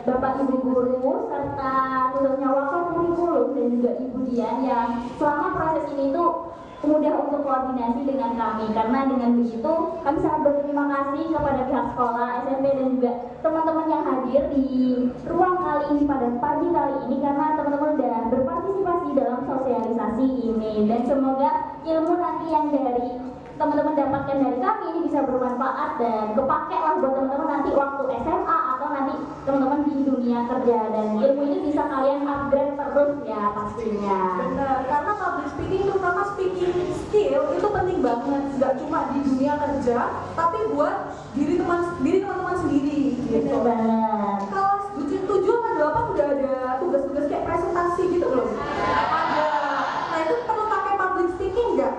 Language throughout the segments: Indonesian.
Bapak Ibu guru serta khususnya wakil kurikulum dan juga Ibu Dian yang selama proses ini tuh mudah untuk koordinasi dengan kami, karena dengan begitu kami sangat berterima kasih kepada pihak sekolah, SMP dan juga teman-teman yang hadir di ruang kali ini pada pagi kali ini, karena teman-teman sudah berpartisipasi dalam sosialisasi ini, dan semoga ilmu nanti yang dari teman-teman dapatkan dari kami ini bisa bermanfaat dan kepake lah buat teman-teman nanti waktu SMA atau nanti teman-teman di dunia kerja, dan ilmu ini bisa kalian upgrade terus ya pastinya. Benar, karena public speaking terutama speaking skill itu penting banget, nggak cuma di dunia kerja tapi buat diri teman-teman sendiri gitu. Benar banget. Kalau 7 sama 8 udah ada tugas-tugas kayak presentasi gitu belum? Ada. Nah itu perlu pakai public speaking nggak?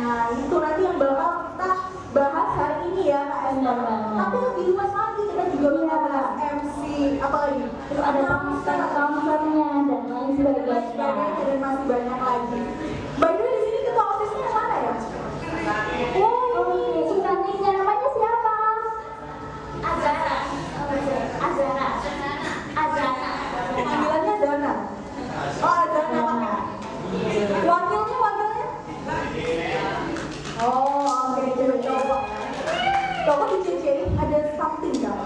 Nah itu nanti yang bakal kita bahas hari ini ya Kak Esther. Tapi lebih luas lagi kita juga bisa bahas MC, apalagi Terus ada konsernya dan lain sebagainya. dan masih banyak lagi. By the way di sini ketua OSIS-nya yang mana ya? Oke, intinya namanya siapa? Azana. Panggilannya Dana. Oh Dana. Wakilnya? Oh oke, coba. Kok di CC ada something nggak?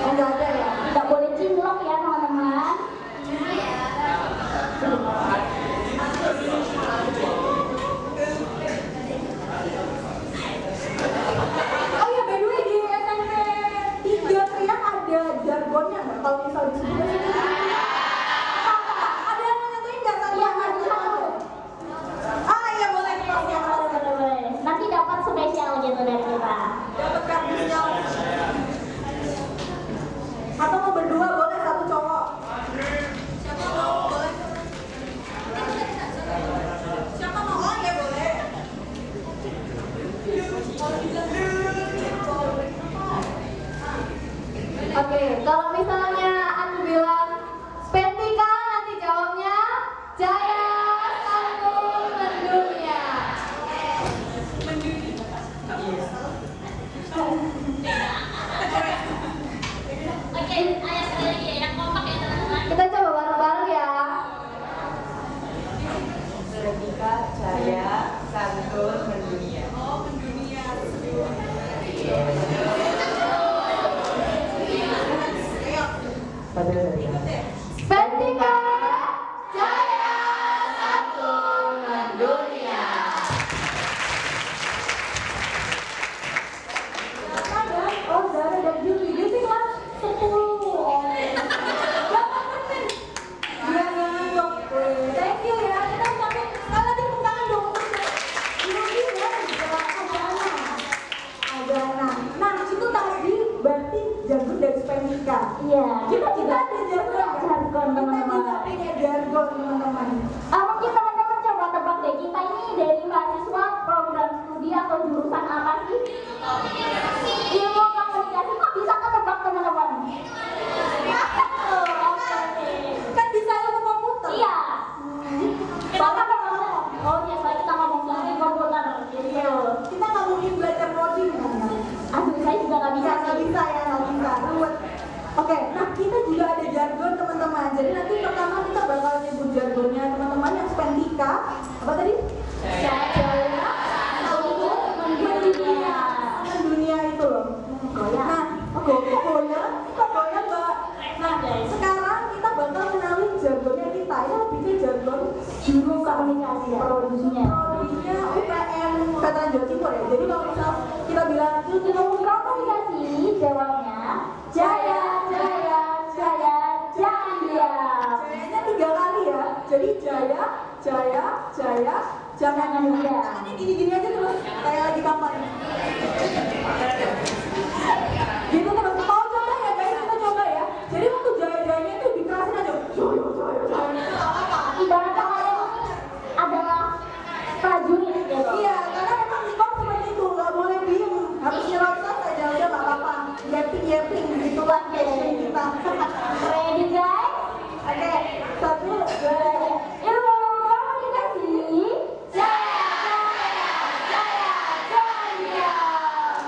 Oh nggak ada ya? Nggak boleh cinlok ya teman-teman. Oh ya, by the way di SMP 3 Krian ada jargonnya nggak? Kalau misal disebut ada yang mau nentuin nggak? Iya, satu. Ah iya boleh kelasnya. Boleh. Nanti dapat spesial gitu dari kita. Dapat kardusnya. Atau mau berdua boleh, satu cowok. Siapa mau? Boleh. Siapa mau? Oh ya boleh. Oke, kalau misalnya aku bilang Spentika, nanti jawabnya Jaya Sangkul Mendunia. Oke, ayo sekali lagi ya, yang kompak ya teman-teman. Kita coba bareng-bareng ya. Spentika, Jaya, Sangkul, Mendunia. Oh mendunia. Spentika, Jaya Sangkul Mendunia. Oh Zara dan Juli, dia sih kelas 10. Oh. Jangan dong. Thank you ya. Kita ucapin sekali lagi tepuk tangan dong untuk Juli dan juga Agana. Nah itu tadi berarti jargon dari Spentika. Iya, Kita ada jargon. jargon Kita teman-teman. juga punya jargon teman-teman. Mungkin teman-teman coba tebak deh, kita ini dari mahasiswa program studi atau jurusan apa sih? Ilmu komunikasi. Kok bisa ketebak teman-teman? Kan bisa ilmu komputer. Iya. Soalnya teman-teman. Oh iya, soalnya kita ngomong soal komputer gitu. Kita nggak mungkin belajar coding kan? Aduh, saya juga nggak bisa Nggak sih. bisa ya, nggak bisa. Ruwet. Oke, nah kita juga ada jargon teman-teman. Jadi nanti pertama kita bakal nyebut jargonnya teman-teman yang Spentika. Apa tadi? Jaya Sangkul Mendunia. Dunia itu loh. Goyang. Nah, goyang, kok goyang mbak? Nah, sekarang kita bakal kenalin jargonnya kita. Ini lebih ke jargon Juru komunikasi ya, produksinya. prodinya UPN Veteran Jawa Timur ya. Jadi kalau misal kita bilang Ilmu komunikasi, jawabnya Jaya, Jaya, Jaya, jangan diam. Jayanya 3 kali ya. Jadi Jaya, jangan diam. Tangannya gini-gini aja terus kayak lagi kampanye. Gitu terus. Mau coba ya guys, kita coba ya. Jadi waktu jaya-jayanya itu dikerasin aja. Jaya. Ibarat kalian adalah prajurit gitu. Iya, karena memang di kok seperti itu, nggak boleh diem. Harus nyerocos aja, udah nggak apa-apa. Yapping, gitu lah passion kita. Ready guys? Oke, 1, 2, 3. Ilmu komunikasi, Jaya, Jaya, Jaya, jangan diam.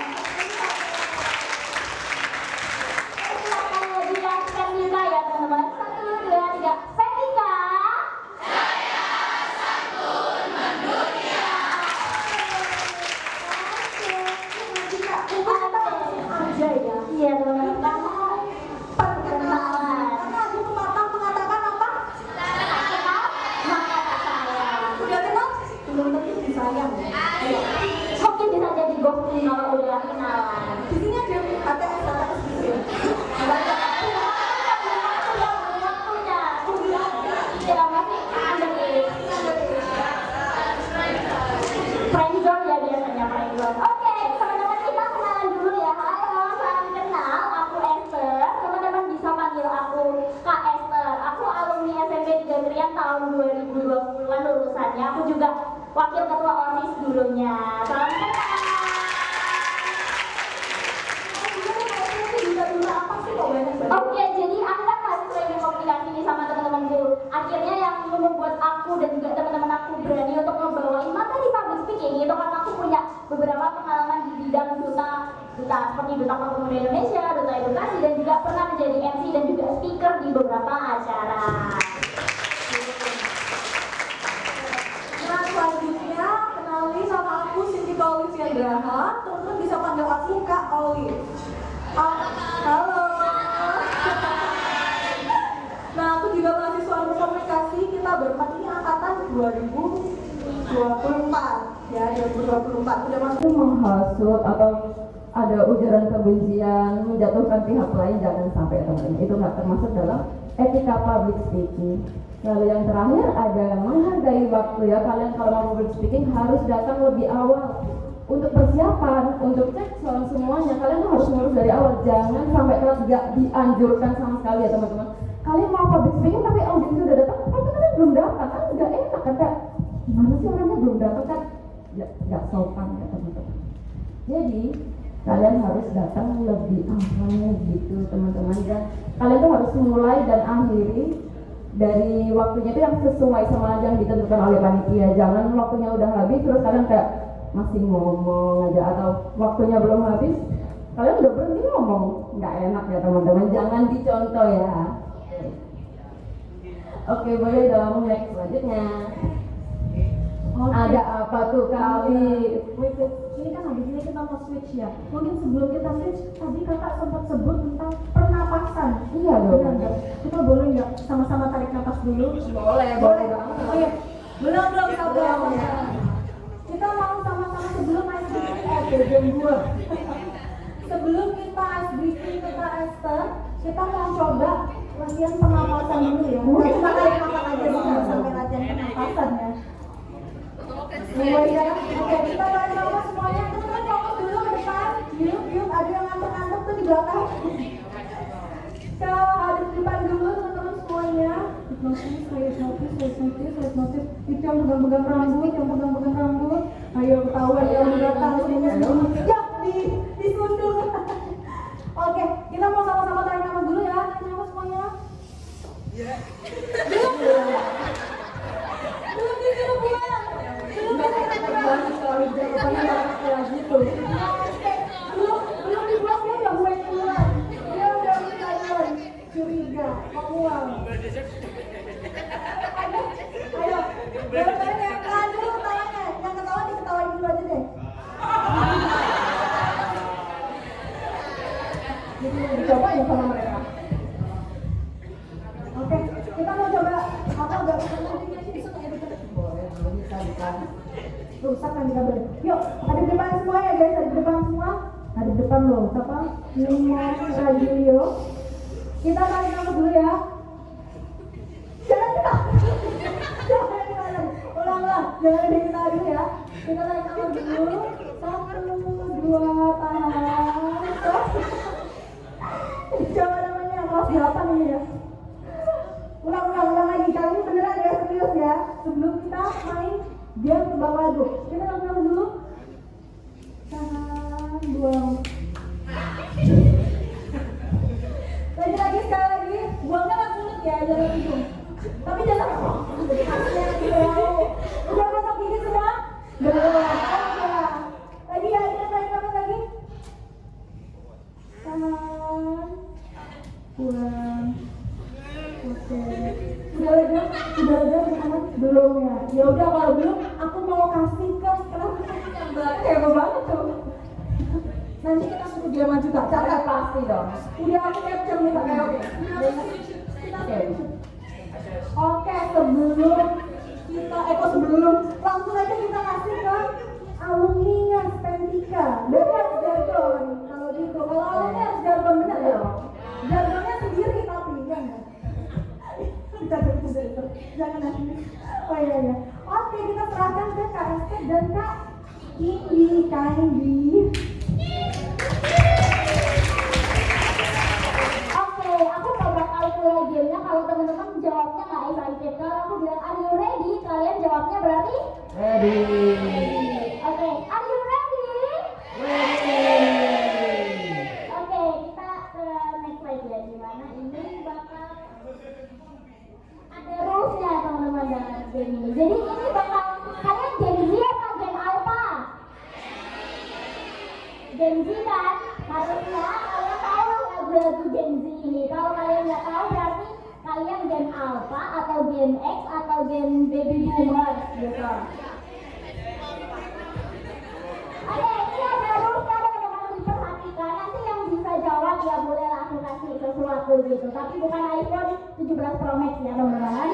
sayang. Mungkin bisa jadi ghosting kalau udah kenalan. Di sini ada ATS gitu ya. Friendzone ya biasanya friendzone. Oke, teman-teman kita kenalan dulu ya. Halo, salam kenal. Aku Esther. Teman-teman bisa panggil aku Kak Esther. Aku alumni SMP 3 Trian tahun 2020-an lulusannya. Aku juga wakil ketua OSIS dulunya. Salam kenal. Oke, jadi aku kan mahasiswa ilmu komunikasi nih sama teman-temanku. Akhirnya yang membuat aku dan juga teman-teman aku berani untuk membawain materi public speaking itu karena aku punya beberapa pengalaman di bidang duta seperti Duta Pemuda Indonesia, Duta Edukasi, dan juga pernah menjadi MC dan juga speaker di beberapa acara. Nah, selanjutnya kenali sama aku Cindy Olivia Graha. Teman-teman bisa panggil aku Kak Olive. Halo. Nah, aku juga mahasiswa ilmu komunikasi. Kita berempat ini angkatan 2024 ya, 2024 udah masuk. Itu menghasut atau ada ujaran kebencian, menjatuhkan pihak lain, jangan sampai teman-teman. Itu nggak termasuk dalam etika public speaking. Lalu yang terakhir ada menghargai waktu ya. Kalian kalau mau public speaking harus datang lebih awal untuk persiapan, untuk cek soal semuanya. Kalian tuh harus ngurus dari awal, jangan sampai telat. Nggak dianjurkan sama sekali ya teman-teman. Kalian mau public speaking tapi audiens itu udah datang, tapi kalian belum datang, kan nggak enak kan, kayak gimana sih orangnya belum datang kan, ya nggak sopan ya teman-teman. Jadi kalian harus datang lebih awal gitu teman-teman, dan kalian tuh harus mulai dan akhiri dari waktunya itu yang sesuai sama yang ditentukan oleh panitia. Jangan waktunya udah habis terus kalian kayak masih ngomong aja, atau waktunya belum habis kalian udah berhenti ngomong, nggak enak ya teman-teman, jangan dicontoh ya. Oke, boleh dong next selanjutnya. Ada apa tuh kali? Wait, ini kan habis ini kita mau switch ya. Mungkin sebelum kita switch, tadi kakak sempat sebut tentang pernapasan. Iya dong. Benar nggak? Kita boleh nggak sama-sama tarik napas dulu? Boleh banget. Oh iya, belum sabar. Kita mau sama-sama sebelum ice breaking jam 2. Sebelum kita ice breaking ke Kak Esther, kita mau coba latihan pernapasan dulu ya. Mungkin kita tarik napas aja sih, nggak sampai latihan pernapasan ya. Ya, oke, kita tarik napas semuanya. Teman-teman fokus dulu ke depan. Yuk, ada yang ngantuk-ngantuk tuh di belakang. Kalau ada di depan dulu teman-teman semuanya. Hipnotis. Itu yang pegang-pegang rambut, Ayo ketahuan yang datang semuanya. Ya, disundul. Oke, kita mau sama-sama tarik napas dulu ya. Tarik napas semuanya. Belum disuruh buang. Belum dibuang, dia udah mulai keluar. Dia udah mulai curiga, mau buang. Ayo, bareng-bareng ya. Tahan dulu ketawanya. Yang ketawa diketawain dulu aja deh. Jadi dicoba ya sama mereka. Oke, kita mau coba apa agak rusak kan kita boleh. Yuk, ada di depan semua ya guys, ada di depan semua. Ada di depan loh, siapa? Nimo Radio. Kita tarik napas dulu ya. Jangan ulang. Jangan diketahui dulu ya. Kita tarik napas dulu. 1, 2, tahan. Coba namanya kelas 8 ini ya. Ulang lagi, kali ini beneran ya, serius ya. Sebelum kita main dia tebak lagu, kita langsung dulu. Tahan, buang. Lagi sekali lagi, buangnya langsung mulut ya, jangan hidung. Tapi jangan hasilnya lagi bau. Udah masak gigi sudah? Belum. Lagi ya, kita tarik napas lagi. Tahan, buang. Oke. Sudah lega teman-teman? Belum ya? Ya udah, kalau belum aku mau kasih ke yang baru. Hebat banget tuh. Nanti kita suruh dia maju Kak. Catat pasti dong. Udah aku capture nih Kak. Oke, sebelum kita langsung aja kita kasih ke Tika, berarti harus jargon. Kalau gitu, kalau awalnya harus jargon bener ya. Jargonnya sendiri tapi ya nggak? Jangan nanti. Oh iya ya. Oke, kita serahkan ke Kak Esther dan Kak Indi. Kak Indi. Oke, aku gak bakal mulai gamenya kalau teman-teman jawabnya nggak excited. Kalau aku bilang are you ready, kalian jawabnya berarti Ready. oke, are you ready? Ready. Oke, kita ke next slide ya. Gimana ini bakal ada rulesnya teman-teman dalam game ini. Jadi ini bakal kalian Gen Z atau Gen Alpha? Gen Z kan? Harusnya kalian tahu lagu-lagu Gen Z ini. Kalau kalian nggak tahu berarti kalian Gen Alpha atau Gen X atau Gen Baby Boomers gitu. Oke, ini ada rulesnya teman-teman diperhatikan. Nanti yang bisa jawab ya boleh lah aku kasih sesuatu gitu. Tapi bukan iPhone 17 Pro Max ya teman-teman.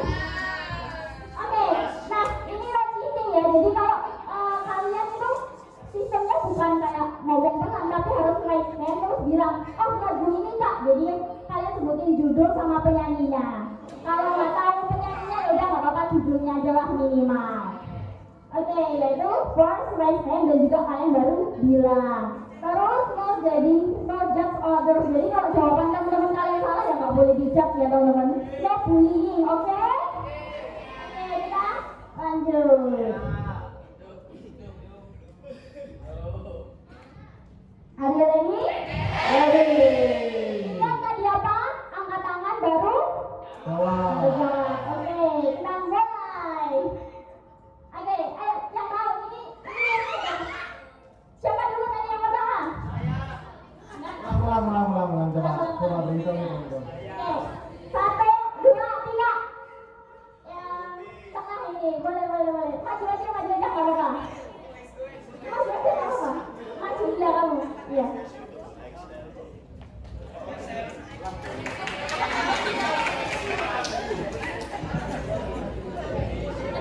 Oke, nah ini cheating ya. Jadi kalau kalian itu sistemnya bukan kayak ngomong pelan tapi harus raise hand terus bilang oh lagu ini kak. Jadi kalian sebutin judul sama penyanyinya. Kalau nggak tahu penyanyinya ya udah nggak apa-apa, judulnya aja lah minimal. Oke, yaitu first raise hand dan juga kalian baru bilang. Terus mau jadi no judge others. Jadi kalau jawaban teman-teman kalian salah ya nggak boleh dijudge ya teman-teman. No bullying, oke? Oke, kita lanjut. Are you ready? Ready. Yang tadi apa? Angkat tangan baru? Jawab. Jawab. Oke, kita mulai. Oke, ayo yang tahu ini siapa dulu tadi yang pertama? Ulang. Coba berhitung. Oke, 1, 2, 3. Yang tengah ini, boleh. Maju aja nggak apa-apa. Maju aja nggak apa-apa. Maju dia kamu. Iya.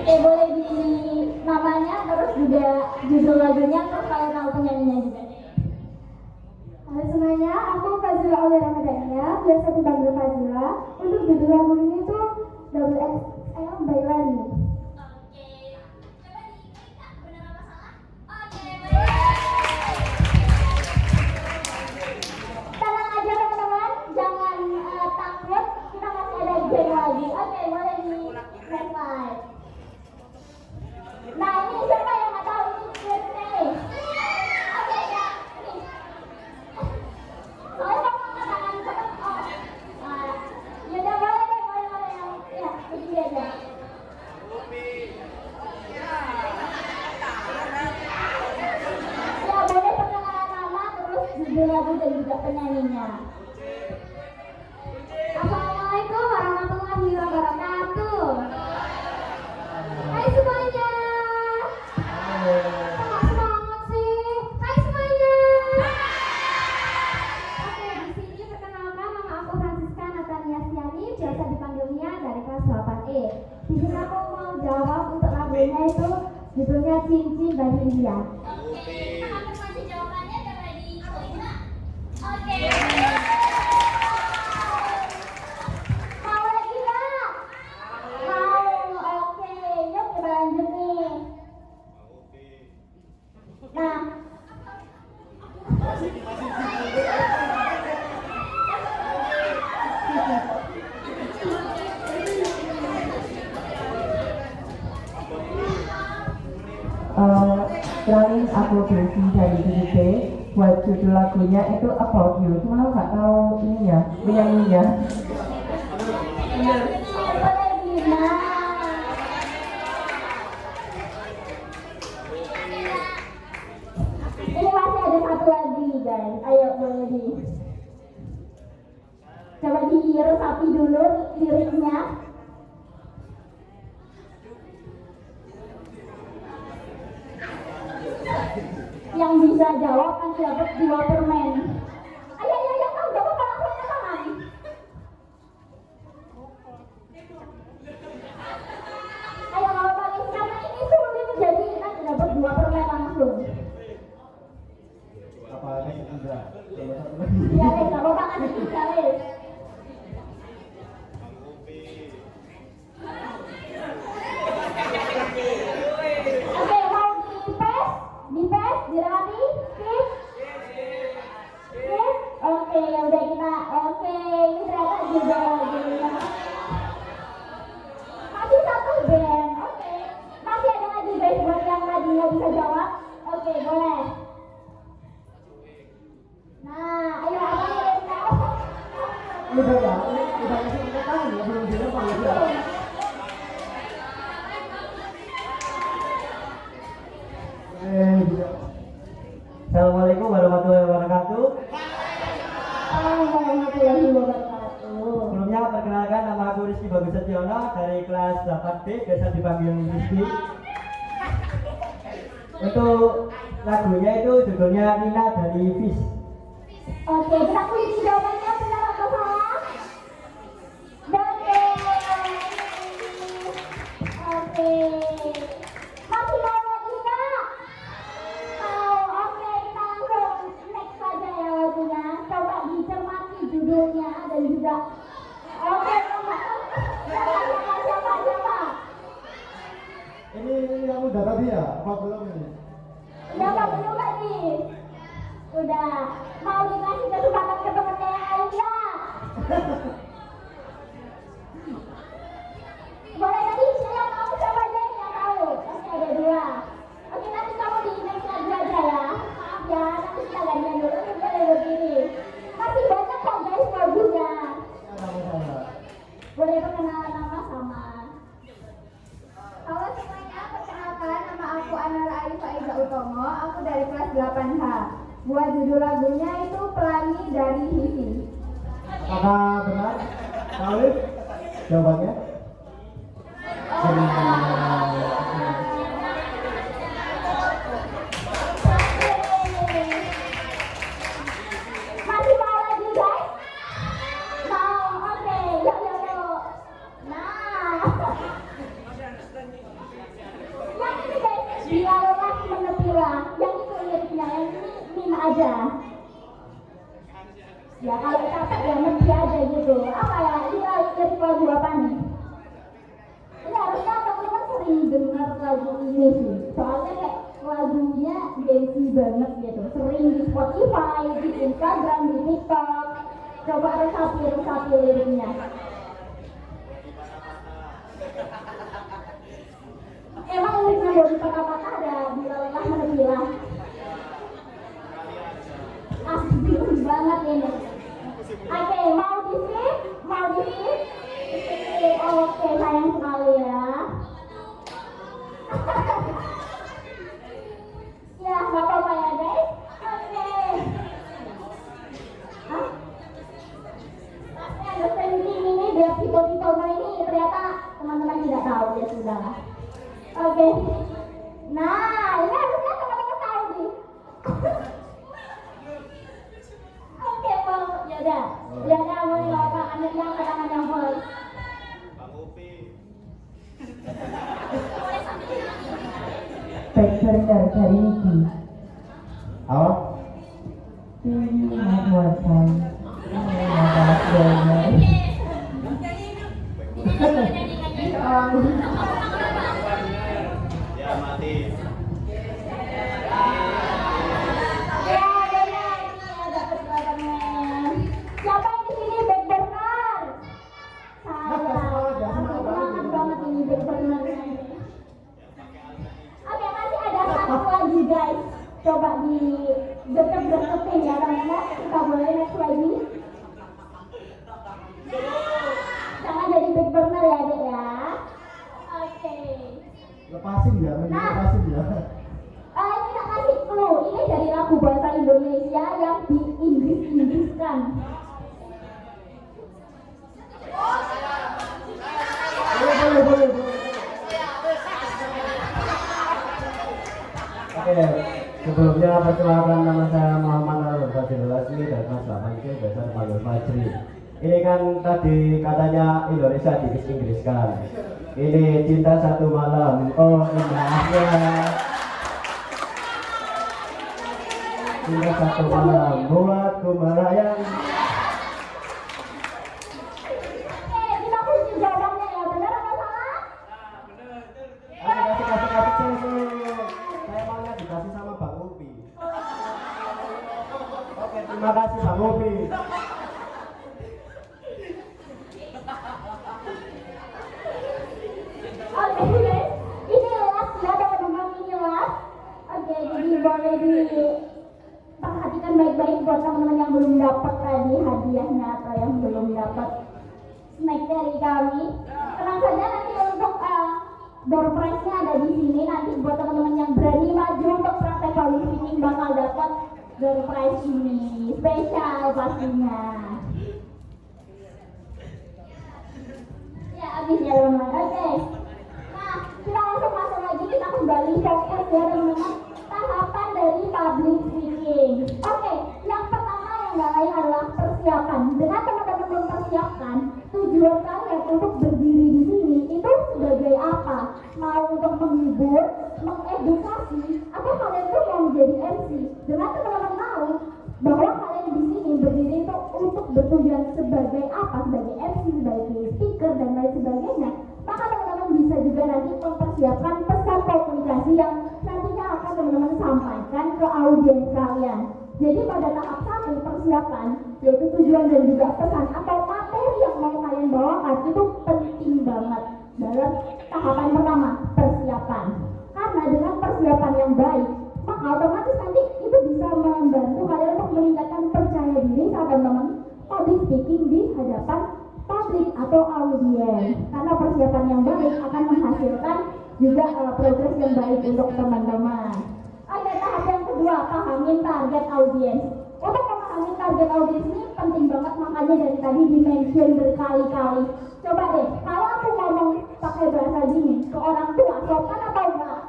Oke, boleh di namanya terus juga judul lagunya terus kalau tahu penyanyinya juga. Halo semuanya, aku Fazila Aulia Ramadhania, biasa dipanggil Fazila. Untuk judul lagu ini tuh Double XL by Lani. Oke, coba diklik Kak, benar apa salah? Oke, baik. Tenang aja teman-teman, jangan takut, kita masih ada game lagi. Oke, boleh di next slide. Nah ini siapa yang nggak tahu ini Q&A? Oke ya, ini. Soalnya kamu angkat tangan cepet. Oh, ya udah boleh yang ya begini aja. Ya boleh perkenalan nama terus judul lagu dan juga penyanyinya. Assalamualaikum warahmatullahi wabarakatuh. Hai semuanya. Semangat sih. Hai semuanya. Oke, di sini perkenalkan nama aku Francisca Natania Siani, biasa dipanggil Nia dari kelas 8E. Di sini aku mau jawab untuk lagunya itu judulnya Cincin by India. Oke, kita akan masih jawabannya coba diklik. Oke. Mau lagi nggak? Mau. Oke, yuk kita lanjut nih. Nah, Kenalin aku Desi dari DDP. Buat judul lagunya itu About You. Cuma nggak tahu ini ya, penyanyinya. boleh Dina. Ini masih ada satu lagi guys. Ayo boleh di. Coba diresapi dulu liriknya. Yang bisa jawab nanti dapat 2 permen. Ayo yang tahu dapat langsung ke tangan. Ayo kalau balik karena ini sulit jadi nanti dapat 2 permen langsung. Made, biasa dipanggil Rizky. Untuk lagunya itu judulnya Nina dari Fish. Oke, kita kunci jawabannya benar atau salah? Oke. Oke. Masih mau lagi nggak? Mau. Oke, kita langsung next saja ya lagunya. Coba dicermati judulnya dan juga. Oke, siapa? Ini yang udah tadi ya? Apa belum ini? Udah belum lagi? Udah. Mau dikasih kesempatan ke temennya yang lain nggak? Boleh tadi saya mau siapa aja yang nggak tahu? Oke, ada 2. Oke, nanti kamu di next lagu aja ya. Maaf ya, nanti kita gantian dulu. Boleh begini. Masih banyak kok guys lagunya. Boleh perkenalan nama sama. Halo semuanya, perkenalkan nama aku Anara Arif Aiza Utomo. Aku dari kelas 8H. Buat judul lagunya itu Pelangi dari Hihi. Apakah benar? Alif? Jawabannya? Masih mau lagi guys? Mau, oke, yuk. Nah, yang ini guys, bila lelah menepilah, yang itu liriknya, yang ini meme aja. Ya kalau capek ya menepi aja gitu. Apa ya, ini lirik lagu apa nih? Ini harusnya teman-teman sering dengar lagu ini sih. Soalnya kayak lagunya gengsi banget gitu. Sering di Spotify, di Instagram, di TikTok. Coba resapi liriknya. Emang liriknya dari patah-patah ada bila lelah menepilah. Asli banget ini. Oke, mau di skip? Oke, sayang sekali ya. Ya, nggak apa-apa ya guys. Oke. Hah? Tapi ada penting ini dia Vito ini ternyata teman-teman tidak tahu ya sudah. Oke. Nah, ini harusnya teman-teman tahu nih. Oke, mau yaudah. Yaudah, boleh nggak apa yang tangan yang first. Backburner dari Niki. Apa? Buatan. Ya mati. Ya, benar. Ini dapat jawabannya. Siapa yang di sini backburner? Saya. Semangat banget ini backburnernya ini. Oke, masih ada satu lagi guys. Coba di deket-deketin ya teman-teman. Kita boleh next lagi. Jangan jadi backburner ya dek ya. Oke. Lepasin ya, lepasin ya. Kita kasih clue. Ini dari lagu bahasa Indonesia yang di Inggris-Inggriskan. Boleh. Oke, sebelumnya perkenalkan nama saya Muhammad Arul Fadil Lasmi dari kelas 8C, biasa dipanggil Fajri. Ini kan tadi katanya Indonesia diinggris-inggriskan. Ini cinta satu malam, oh indahnya. Cinta satu malam buatku melayang. Oke, kita kunci jawabannya ya. Benar atau salah? Kasih. Saya maunya dikasih sama Bang Upi. Oke, terima kasih Bang Upi. Oke guys, ini last ya teman-teman, ini last. Oke, jadi boleh diperhatikan baik-baik buat teman-teman yang belum dapat tadi hadiahnya atau yang belum dapat snack dari kami. Tenang saja, nanti untuk door prize-nya ada di sini. Nanti buat teman-teman yang berani maju untuk praktek public speaking bakal dapat door prize ini spesial pastinya. Ya, habis ya teman-teman. Oke. Kita langsung masuk lagi, kita kembali fokus ya teman-teman. Tahapan dari public speaking. Oke, yang pertama yang nggak lain adalah persiapan. Dengan teman-teman mempersiapkan tujuan kalian untuk berdiri di sini itu sebagai apa? Mau untuk menghibur, mengedukasi, atau kalian tuh mau menjadi MC? Dengan teman-teman mau bahwa kalian di sini berdiri itu untuk bertujuan sebagai apa? Sebagai MC, sebagai speaker dan lain sebagainya. Maka teman-teman bisa juga nanti mempersiapkan pesan komunikasi yang nantinya akan teman-teman sampaikan ke audiens kalian. Jadi pada tahap 1 persiapan, yaitu tujuan dan juga pesan atau materi yang mau kalian bawakan itu penting banget dalam tahapan pertama, persiapan. Karena dengan persiapan yang baik, maka otomatis nanti itu bisa membantu kalian untuk meningkatkan percaya diri saat teman-teman public speaking di hadapan publik atau audiens. Karena persiapan yang baik akan menghasilkan juga progres yang baik untuk teman-teman. Oke, tahap yang kedua, pahamin target audiens. Untuk memahami target audiens ini penting banget, makanya dari tadi di-mention berkali-kali. Coba deh, kalau aku ngomong pakai bahasa gini ke orang tua, sopan atau enggak?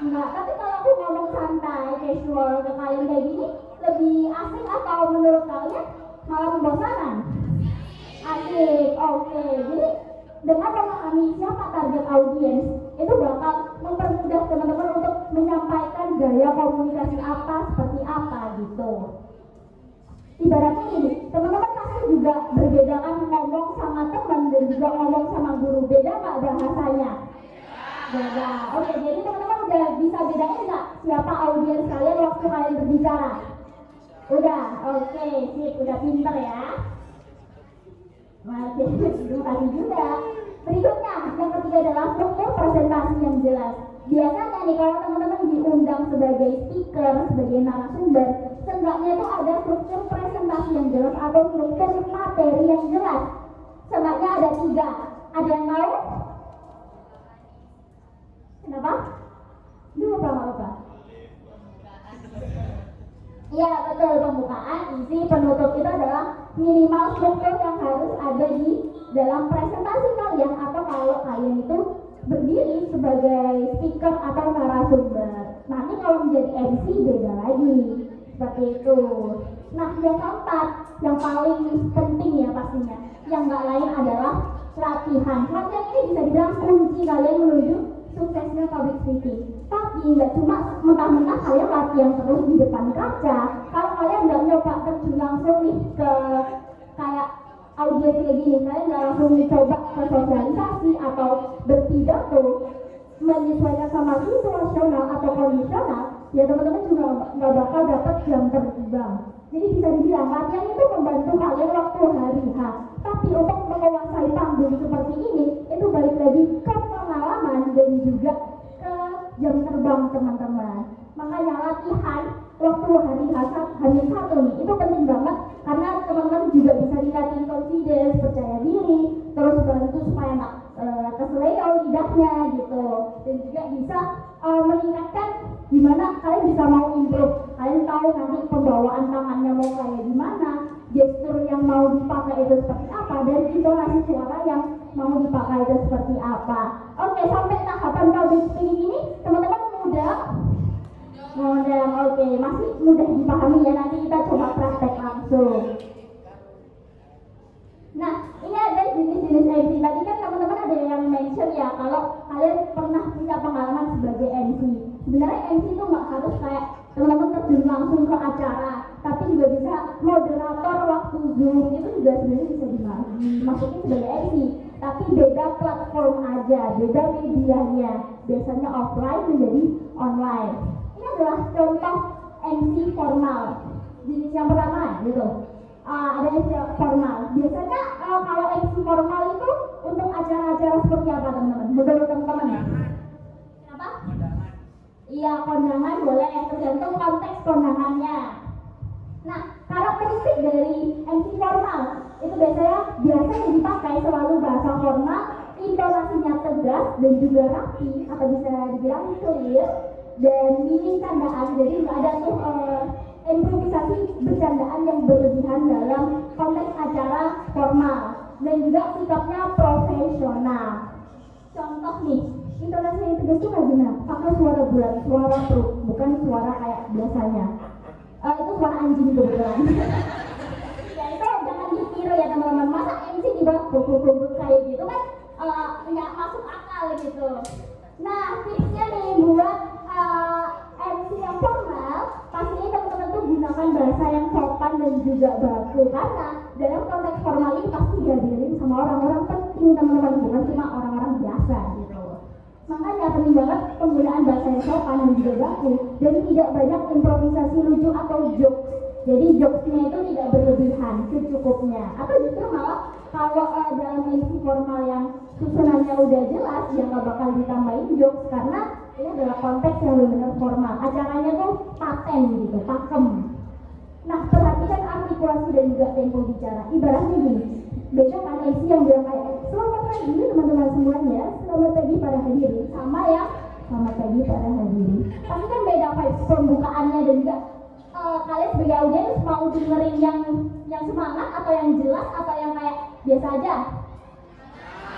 Enggak, tapi kalau aku ngomong santai, casual ke kalian kayak gini, lebih asik atau menurut kalian malah membosankan? Asik, oke. Jadi dengan memahami siapa target audiens itu bakal mempermudah teman-teman untuk menyampaikan gaya komunikasi apa seperti apa gitu. Ibaratnya ini, teman-teman pasti juga berbeda kan ngomong sama teman dan juga ngomong sama guru. Beda nggak bahasanya? Beda. Oke, jadi teman-teman udah bisa bedain nggak siapa audiens kalian waktu kalian berbicara? Udah, oke, sip, udah pinter ya. Masih, terima kasih juga. Berikutnya, yang ketiga adalah struktur presentasi yang jelas. Biasanya nih kalau teman-teman diundang sebagai speaker, sebagai narasumber, seenggaknya itu ada struktur presentasi yang jelas atau struktur materi yang jelas. Seenggaknya ada 3. Ada yang tahu? Kenapa? Lupa. Iya betul, pembukaan, isi, penutup itu adalah minimal struktur yang harus ada di dalam presentasi kalian atau kalau kalian itu berdiri sebagai speaker atau narasumber. Nanti kalau menjadi MC beda lagi, seperti itu. Nah yang keempat, yang paling penting ya pastinya, yang nggak lain adalah latihan. Latihan ini bisa dibilang kunci kalian menuju suksesnya public speaking. Tapi nggak cuma mentah-mentah kalian latihan terus di depan kaca. Kalau kalian nggak nyoba terjun langsung nih ke kayak audiens kayak gini, kalian nggak langsung mencoba ke sosialisasi atau berpidato menyesuaikan sama situasional atau kondisional, ya teman-teman juga nggak bakal dapat jam terbang. Jadi bisa dibilang latihan itu membantu kalian waktu hari H. Tapi untuk menguasai panggung seperti ini, itu balik lagi ke pengalaman dan juga ke jam terbang teman-teman. Makanya latihan waktu hari H1 nih itu penting banget karena teman-teman juga bisa dilatih confidence, percaya diri, terus bantu supaya nggak keseleo lidahnya gitu, dan juga bisa meningkatkan gimana kalian bisa mau improve. Kalian tahu nanti pembawaan tangannya mau kayak gimana, gestur yang mau dipakai itu seperti apa, dan intonasi suara yang mau dipakai itu seperti apa. Oke, sampai tahapan public speaking ini teman-teman mudah. Oke, masih mudah dipahami ya, nanti kita coba praktek langsung. Nah, ini ada jenis-jenis MC. Tadi kan teman-teman ada yang mention ya, kalau kalian pernah punya pengalaman sebagai MC. Sebenarnya MC itu nggak harus kayak teman-teman terjun langsung ke acara, tapi juga bisa moderator waktu Zoom, itu juga sebenarnya bisa dimasukin sebagai MC. Tapi beda platform aja, beda medianya. Biasanya offline menjadi online. Ini adalah contoh MC formal. Jenis yang pertama gitu. Ada MC formal. Biasanya kalau MC formal itu untuk acara-acara seperti apa teman-teman? Menurut teman-teman ya? Kenapa? Iya, kondangan boleh, tergantung konteks kondangannya. Nah, karakteristik dari MC formal itu biasanya yang dipakai selalu bahasa formal, intonasinya tegas dan juga rapi atau bisa dibilang clear dan minim candaan. Jadi nggak ada tuh improvisasi bercandaan yang berlebihan dalam konteks acara formal, dan juga sikapnya profesional. Contoh nih, intonasi yang tegas itu nggak benar. Pakai suara bulat, suara perut, bukan suara kayak biasanya. Itu suara anjing kebetulan. Ya itu jangan ditiru ya teman-teman. Masa MC di bawah kumpul-kumpul kayak gitu kan nggak masuk akal gitu. Nah tipsnya nih buat MC yang formal, pastinya teman-teman tuh gunakan bahasa yang sopan dan juga baku, karena dalam konteks formal ini pasti dihadirin sama orang-orang penting teman-teman, bukan cuma orang-orang biasa gitu. Makanya penting banget penggunaan bahasa yang sopan dan juga baku, dan tidak banyak improvisasi lucu atau jokes. Jadi jokesnya itu tidak berlebihan, secukupnya. Atau justru malah kalau dalam MC formal yang susunannya udah jelas, ya nggak bakal ditambahin jokes, karena ini adalah konteks yang benar-benar formal. Acaranya tuh paten gitu, pakem. Nah, perhatikan artikulasi dan juga tempo bicara. Ibaratnya gini, beda kan MC yang bilang kayak selamat pagi teman-teman semuanya, selamat pagi para hadirin, sama yang selamat pagi para hadirin. Tapi kan beda vibes pembukaannya, dan juga kalian sebagai audiens mau dengerin yang semangat atau yang jelas atau yang kayak biasa aja.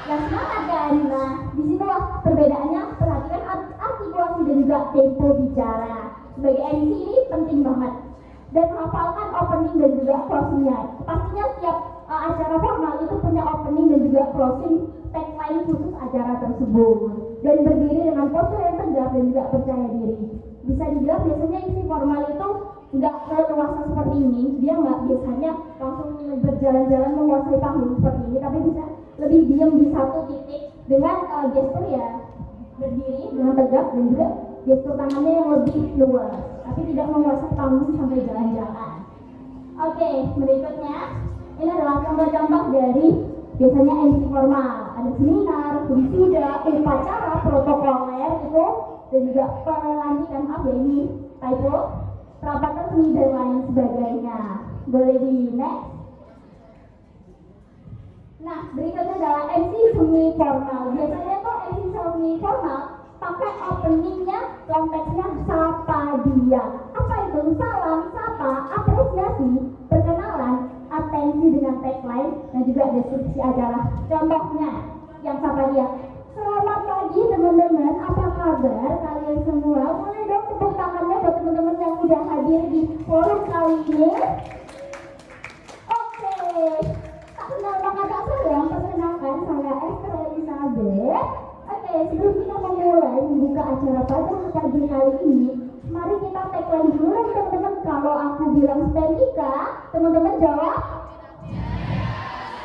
Yang semangat kan. Nah, di situ perbedaannya. Perhatikan artikulasi dan juga tempo bicara. Sebagai MC ini penting banget. Dan hafalkan opening dan juga closing-nya. Pastinya setiap acara formal itu punya opening dan juga closing tagline khusus acara tersebut. Dan berdiri dengan postur yang tegap dan juga percaya diri. Bisa dibilang biasanya MC formal itu nggak leluasa seperti ini. Dia nggak biasanya langsung berjalan-jalan menguasai panggung seperti ini, tapi bisa lebih diam di satu titik dengan gestur ya berdiri dengan tegap, dan juga gestur tangannya yang lebih luas, tapi tidak menguasai panggung sampai jalan-jalan. Oke, berikutnya ini adalah contoh-contoh dari biasanya MC formal. Ada seminar, wisuda, upacara, protokoler itu, dan juga pelantikan, maaf ya ini typo, rapat resmi dan lain sebagainya. Boleh di next. Nah, berikutnya adalah MC semi formal. Biasanya tuh MC semi formal pakai openingnya, konteksnya sapa dia. Apa itu? Salam, sapa, apresiasi, perkenalan, atensi dengan tagline, dan juga deskripsi acara. Contohnya, yang sapa dia. Selamat pagi teman-teman, apa kabar kalian semua? Boleh dong tepuk tangannya buat teman-teman yang udah hadir di forum kali ini. Oke, tak kenal maka tak sayang, perkenalkan saya Esther Elizabeth. Oke, sebelum kita memulai membuka acara pada pagi kali ini, mari kita tagline dulu ya teman-teman. Kalau aku bilang Spendika, teman-teman jawab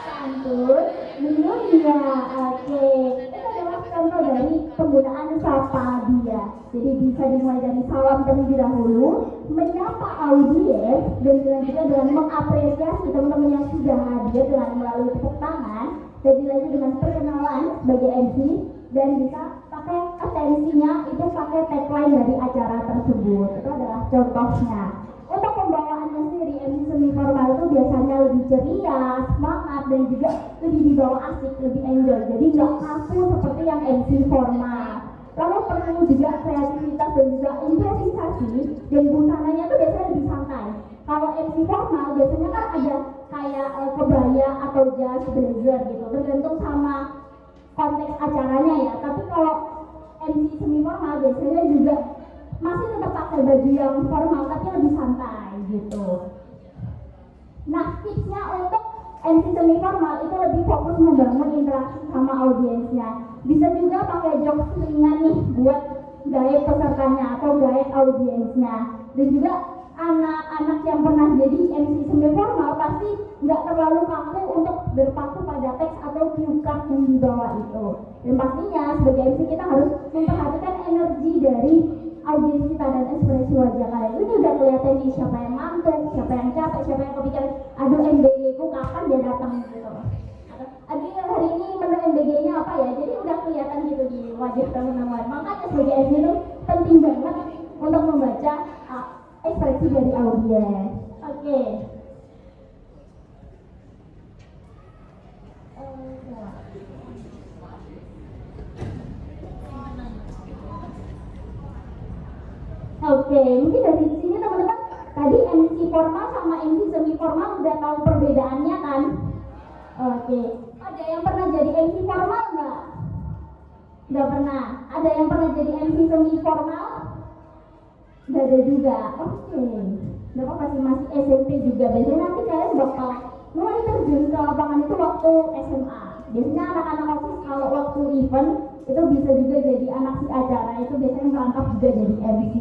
santun, dunia. Oke, itu adalah contoh dari penggunaan sapa dia. Jadi bisa dimulai dari salam terlebih dahulu, menyapa audiens, dan juga dengan mengapresiasi teman-teman yang sudah hadir dengan melalui tepuk tangan, dan dilanjut dengan perkenalan sebagai MC, dan bisa pakai atensinya itu pakai tagline dari acara tersebut. Itu adalah contohnya. Untuk pembawaannya sendiri, MC semi formal itu biasanya lebih ceria, semangat, dan juga lebih dibawa asik, lebih enjoy. Jadi nggak kaku seperti yang MC formal. Lalu perlu juga kreativitas dan juga improvisasi, dan busananya itu biasanya lebih santai. Kalau MC formal biasanya kan ada kayak kebaya atau jas, blazer gitu, tergantung sama konteks acaranya ya. Tapi kalau MC semi formal biasanya juga masih tetap pakai baju yang formal tapi lebih santai gitu. Nah, tipsnya untuk MC semi formal itu lebih fokus membangun interaksi sama audiensnya. Bisa juga pakai jokes ringan nih buat gaya pesertanya atau gaya audiensnya. Dan juga anak-anak yang pernah jadi MC semi formal pasti nggak terlalu kaku untuk berpaku pada teks atau cue card yang dibawa itu. Dan pastinya sebagai MC kita harus memperhatikan energi dari audiens kita dan ekspresi wajah kalian. Ini udah kelihatan nih siapa yang ngantuk, siapa yang capek, siapa yang kepikiran, aduh MBG ku kapan dia datang gitu. Aduh hari ini menu MBG-nya apa ya? Jadi udah kelihatan gitu di wajah teman-teman. Makanya sebagai MC itu penting banget untuk membaca ekspresi dari audiens. Oke. Oke, mungkin dari sini teman-teman tadi MC formal sama MC semi formal udah tahu perbedaannya kan? Oke, ada yang pernah jadi MC formal nggak? Nggak pernah. Ada yang pernah jadi MC semi formal? Nggak ada juga. Oke. Nggak apa-apa sih, masih SMP juga. Biasanya nanti kalian bakal mulai terjun ke lapangan itu waktu SMA. Biasanya anak-anak OSIS kalau waktu event itu bisa juga jadi anak si acara, itu biasanya merangkap juga jadi MC.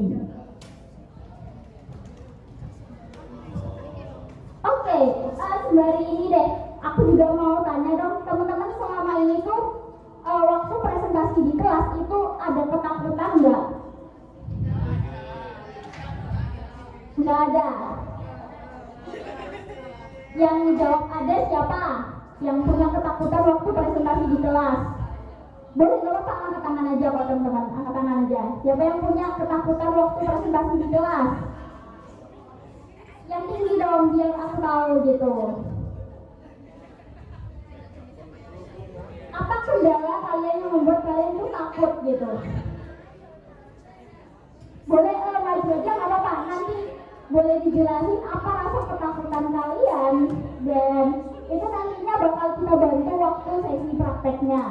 Oke, sembari ini deh, aku juga mau tanya dong, teman-teman selama ini tuh waktu presentasi di kelas itu ada ketakutan nggak? Nggak ada. Yang jawab ada siapa? Yang punya ketakutan waktu presentasi di kelas? Boleh nggak apa-apa, angkat tangan aja kok teman-teman, angkat tangan aja. Siapa yang punya ketakutan waktu presentasi di kelas? Yang tinggi dong, biar aku tahu gitu. Apa kendala kalian yang membuat kalian tuh takut gitu? Boleh maju aja nggak apa-apa, nanti boleh dijelasin apa rasa ketakutan kalian, dan itu nantinya bakal kita bantu waktu sesi prakteknya.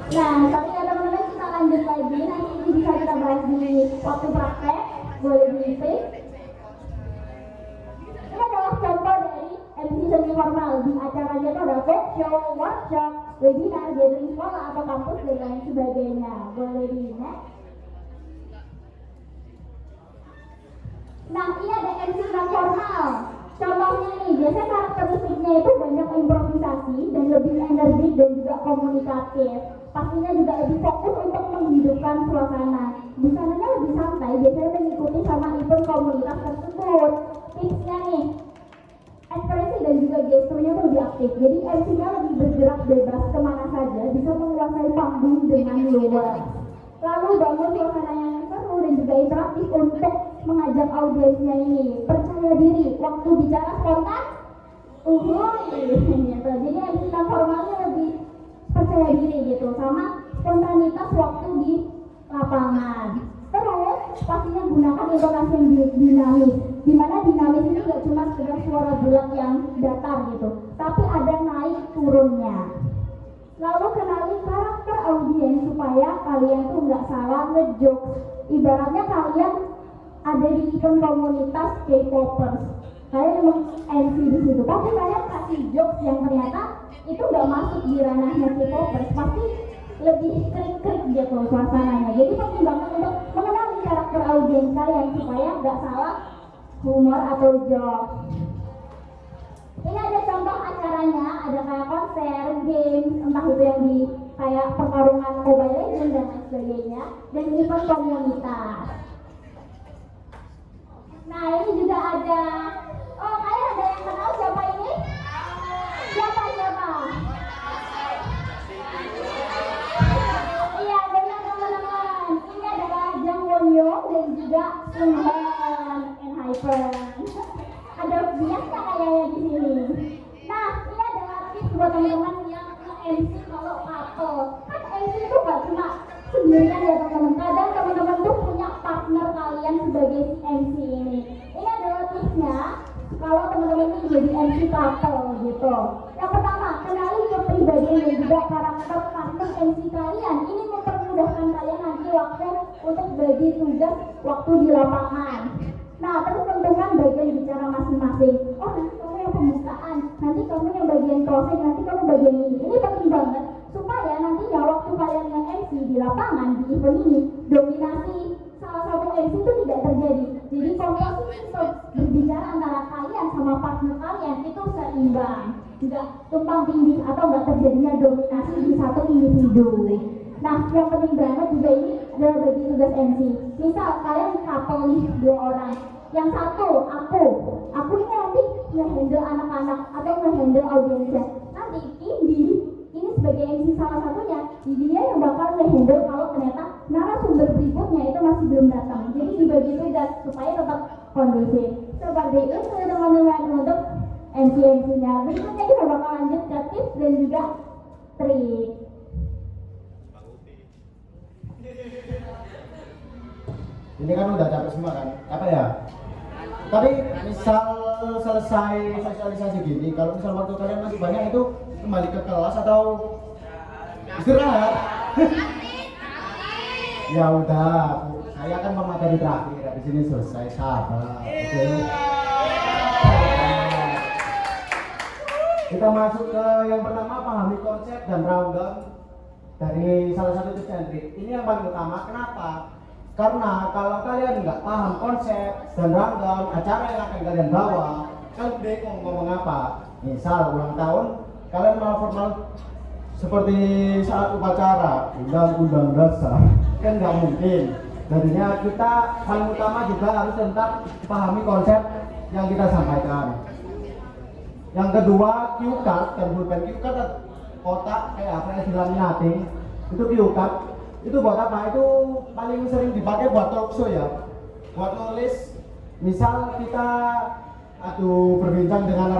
Nah, tapi ya teman-teman, kita lanjut lagi, nanti ini bisa kita bahas di waktu praktek, boleh di-flip. Ini adalah contoh dari MC semi formal. Di acaranya itu ada talk show, workshop, webinar, gathering sekolah atau kampus dan lain sebagainya. Boleh di-next. Nah, ini ada MC non formal. Contohnya nih, biasanya karakteristiknya itu banyak improvisasi dan lebih energik dan juga komunikatif. Pastinya juga lebih fokus untuk menghidupkan suasana. Di sananya lebih santai, biasanya mengikuti sama event komunitas tersebut. Tipsnya nih, ekspresi dan juga gesturnya tuh lebih aktif. Jadi MC-nya lebih bergerak bebas kemana saja, bisa menguasai panggung dengan luas. Lalu bangun suasana yang seru dan juga interaktif untuk mengajak audiensnya ini percaya diri waktu bicara spontan. Gitu. Jadi MC non formalnya lebih percaya diri gitu, sama spontanitas waktu di lapangan. Terus pastinya gunakan intonasi yang dinamis, dimana dinamis ini gak cuma sekedar suara bulat yang datar gitu, tapi ada naik turunnya. Lalu kenali karakter audiens supaya kalian tuh nggak salah ngejok. Ibaratnya kalian ada di event komunitas K-popers, kalian emang MC di situ, tapi kalian kasih jokes yang ternyata itu nggak masuk di ranahnya K-popers, pasti lebih krik-krik gitu suasananya. Jadi penting banget untuk mengenali karakter audiens kalian supaya nggak salah humor atau jokes. Ini ada contoh acaranya, ada kayak konser, games, entah itu yang di kayak pertarungan Mobile Legends dan lain sebagainya, dan event komunitas. Nah, ini juga ada, oh kayak ada yang kenal siapa ini? Siapa? Iya, benar teman-teman. Ini adalah Jang Won-young dan juga Sunghan Enhypen. Ada biasa kayaknya di sini. Nah, ini adalah tips buat teman-teman yang nge-MC kalau couple. Kan MC itu gak cuma sendirian ya teman-teman. Kadang teman-teman tuh punya partner kalian sebagai si MC ini. Ini adalah tipsnya kalau teman-teman ini jadi MC couple gitu. Yang pertama, kenali kepribadian dan juga karakter partner MC kalian. Ini mempermudahkan kalian nanti waktu untuk bagi tugas waktu di lapangan. Nah, terus tentukan bagian bicara masing-masing. Oh, nanti kamu yang pembukaan, nanti kamu yang bagian closing, nanti kamu bagian ini. Ini penting banget supaya nantinya waktu kalian nge-MC di lapangan di event ini, dominasi salah satu MC itu tidak terjadi. Jadi komposisi untuk berbicara antara kalian sama partner kalian itu seimbang, tidak tumpang tindih atau nggak terjadinya dominasi di satu individu. Nah, yang penting banget juga ini adalah bagi tugas MC. Misal kalian couple nih 2 orang. Yang satu, aku ini nanti nge-handle anak-anak atau nge-handle audiensnya. Nanti ini sebagai MC salah satunya, dia yang bakal nge-handle kalau ternyata narasumber berikutnya itu masih belum datang. Jadi dibagi tugas supaya tetap kondusif. Seperti itu teman-teman untuk MC-MC-nya. Berikutnya kita bakal lanjut ke tips dan juga trik. Ini kan udah capek semua kan? Apa ya? Tapi misal selesai sosialisasi gini, kalau misal waktu kalian masih banyak itu kembali ke kelas atau istirahat? Ya udah, saya kan pemateri terakhir, di sini selesai, sabar. Oke. Kita masuk ke yang pertama, pahami konsep dan rundown dari salah satu tips and trik. Ini yang paling utama. Kenapa? Karena kalau kalian nggak paham konsep dan rundown acara yang akan kalian bawa, kalian bingung ngomong apa. Misal ulang tahun, kalian malah formal seperti saat upacara undang-undang dasar, kan nggak mungkin. Jadinya kita paling utama juga harus tetap pahami konsep yang kita sampaikan. Yang kedua, cue card dan pulpen. Cue card kotak kayak apa yang dilaminating, itu cue card. Itu buat apa? Itu paling sering dipakai buat talk show ya, buat nulis. Misal kita berbincang dengan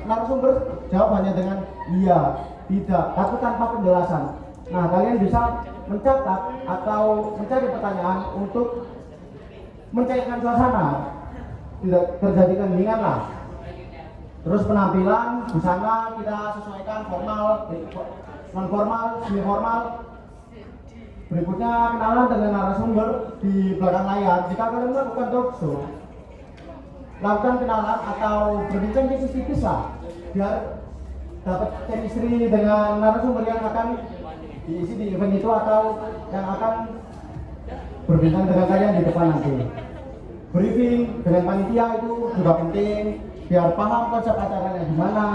narasumber jawabannya dengan iya, tidak, tapi tanpa penjelasan. Nah, kalian bisa mencatat atau mencari pertanyaan untuk mencairkan suasana, tidak terjadi keheningan lah. Terus penampilan di sana kita sesuaikan formal, non formal, semi formal. Berikutnya kenalan dengan narasumber di belakang layar. Jika kalian melakukan talk show, lakukan kenalan atau berbincang tipis-tipis lah, biar dapat chemistry dengan narasumber yang akan diisi di event itu atau yang akan berbincang dengan kalian di depan nanti. Briefing dengan panitia itu juga penting, biar paham konsep acaranya gimana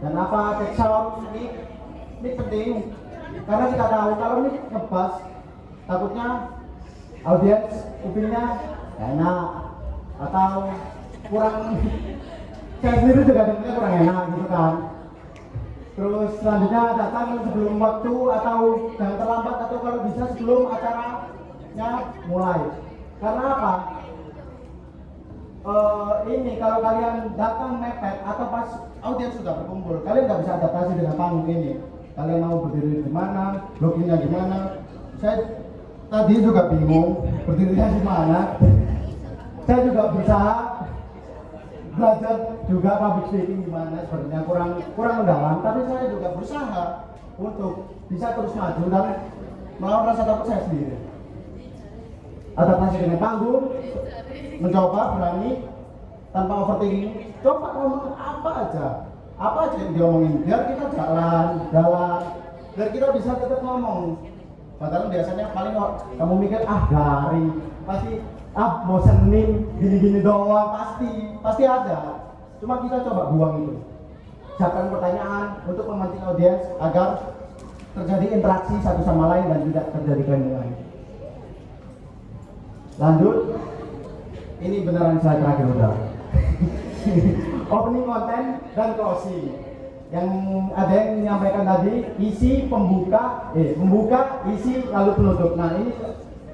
dan apa. Check sound, ini penting. Karena kita tahu kalau ini ngebas, takutnya audiens kupingnya enak atau kurang, saya sendiri juga dengarnya kurang enak gitu kan. Terus selanjutnya datang sebelum waktu atau jangan terlambat, atau kalau bisa sebelum acaranya mulai. Karena apa? Ini kalau kalian datang mepet atau pas audiens sudah berkumpul, kalian nggak bisa adaptasi dengan panggung ini. Kalian mau berdiri di mana, blockingnya di mana. Saya tadi juga bingung berdirinya di mana. Saya juga berusaha belajar juga public speaking gimana, sebenarnya kurang mendalam, tapi saya juga berusaha untuk bisa terus maju dan melawan rasa takut saya sendiri. Adaptasi dengan panggung, mencoba berani tanpa overthinking, coba ngomong apa aja yang diomongin, biar kita jalan, biar kita bisa tetap ngomong. Padahal biasanya paling kamu mikir garing, pasti bosenin, gini-gini doang, pasti ada. Cuma kita coba buang itu. Siapkan pertanyaan untuk memancing audiens agar terjadi interaksi satu sama lain dan tidak terjadi keheningan. Lanjut, ini beneran saya terakhir udah. Opening konten dan closing. Yang ada yang menyampaikan tadi, isi membuka, isi lalu penutup. Nah ini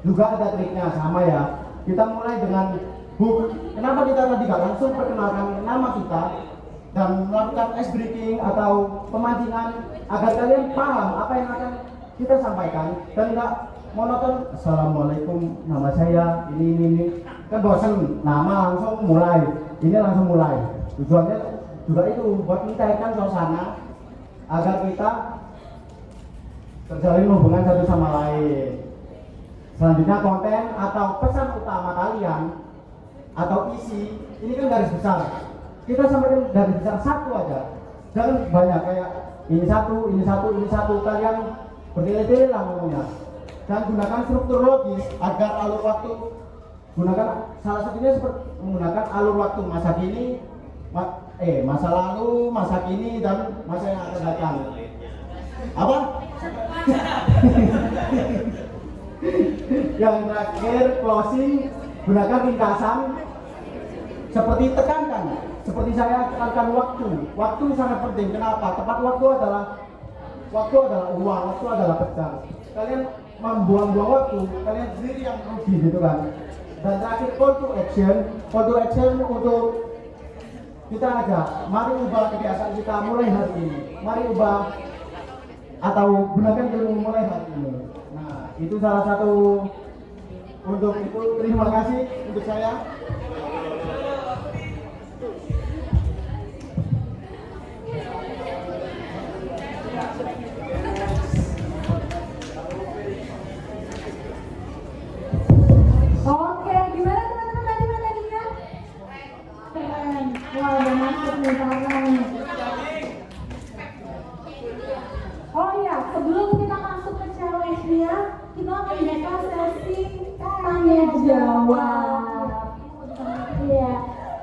juga ada triknya, sama ya. Kita mulai dengan hook. Kenapa kita tadi gak langsung perkenalkan nama kita dan melakukan ice breaking atau pemancingan agar kalian paham apa yang akan kita sampaikan dan nggak monoton. Assalamualaikum, nama saya ini. Kan bosan nama langsung mulai. Ini langsung mulai. Tujuannya juga itu buat mencairkan suasana agar kita terjalin hubungan satu sama lain. Selanjutnya konten atau pesan utama kalian atau isi, ini kan garis besar. Kita sampaikan garis besar satu aja. Jangan banyak kayak ini satu. Kalian bertele-tele lah ngomongnya. Dan gunakan struktur logis agar alur waktu. Gunakan salah satunya seperti menggunakan alur waktu masa kini, masa lalu, masa kini, dan masa yang akan datang. Apa? Yang terakhir closing, gunakan ringkasan seperti tekankan, seperti saya tekankan waktu. Waktu sangat penting. Kenapa? Tepat waktu adalah uang, waktu adalah pedang. Kalian membuang-buang waktu, kalian sendiri yang rugi gitu kan. Dan terakhir call to action untuk kita ajak, mari ubah kebiasaan kita mulai hari ini. Mari ubah atau gunakan ilmu mulai hari ini. Nah, itu salah satu. Untuk itu terima kasih untuk saya. Oke, gimana teman-teman tadi materinya? Keren. Wah, udah masuk nih tangan. Oh iya, sebelum kita masuk ke challenge-nya, kita akan buka sesi tanya jawab. Iya,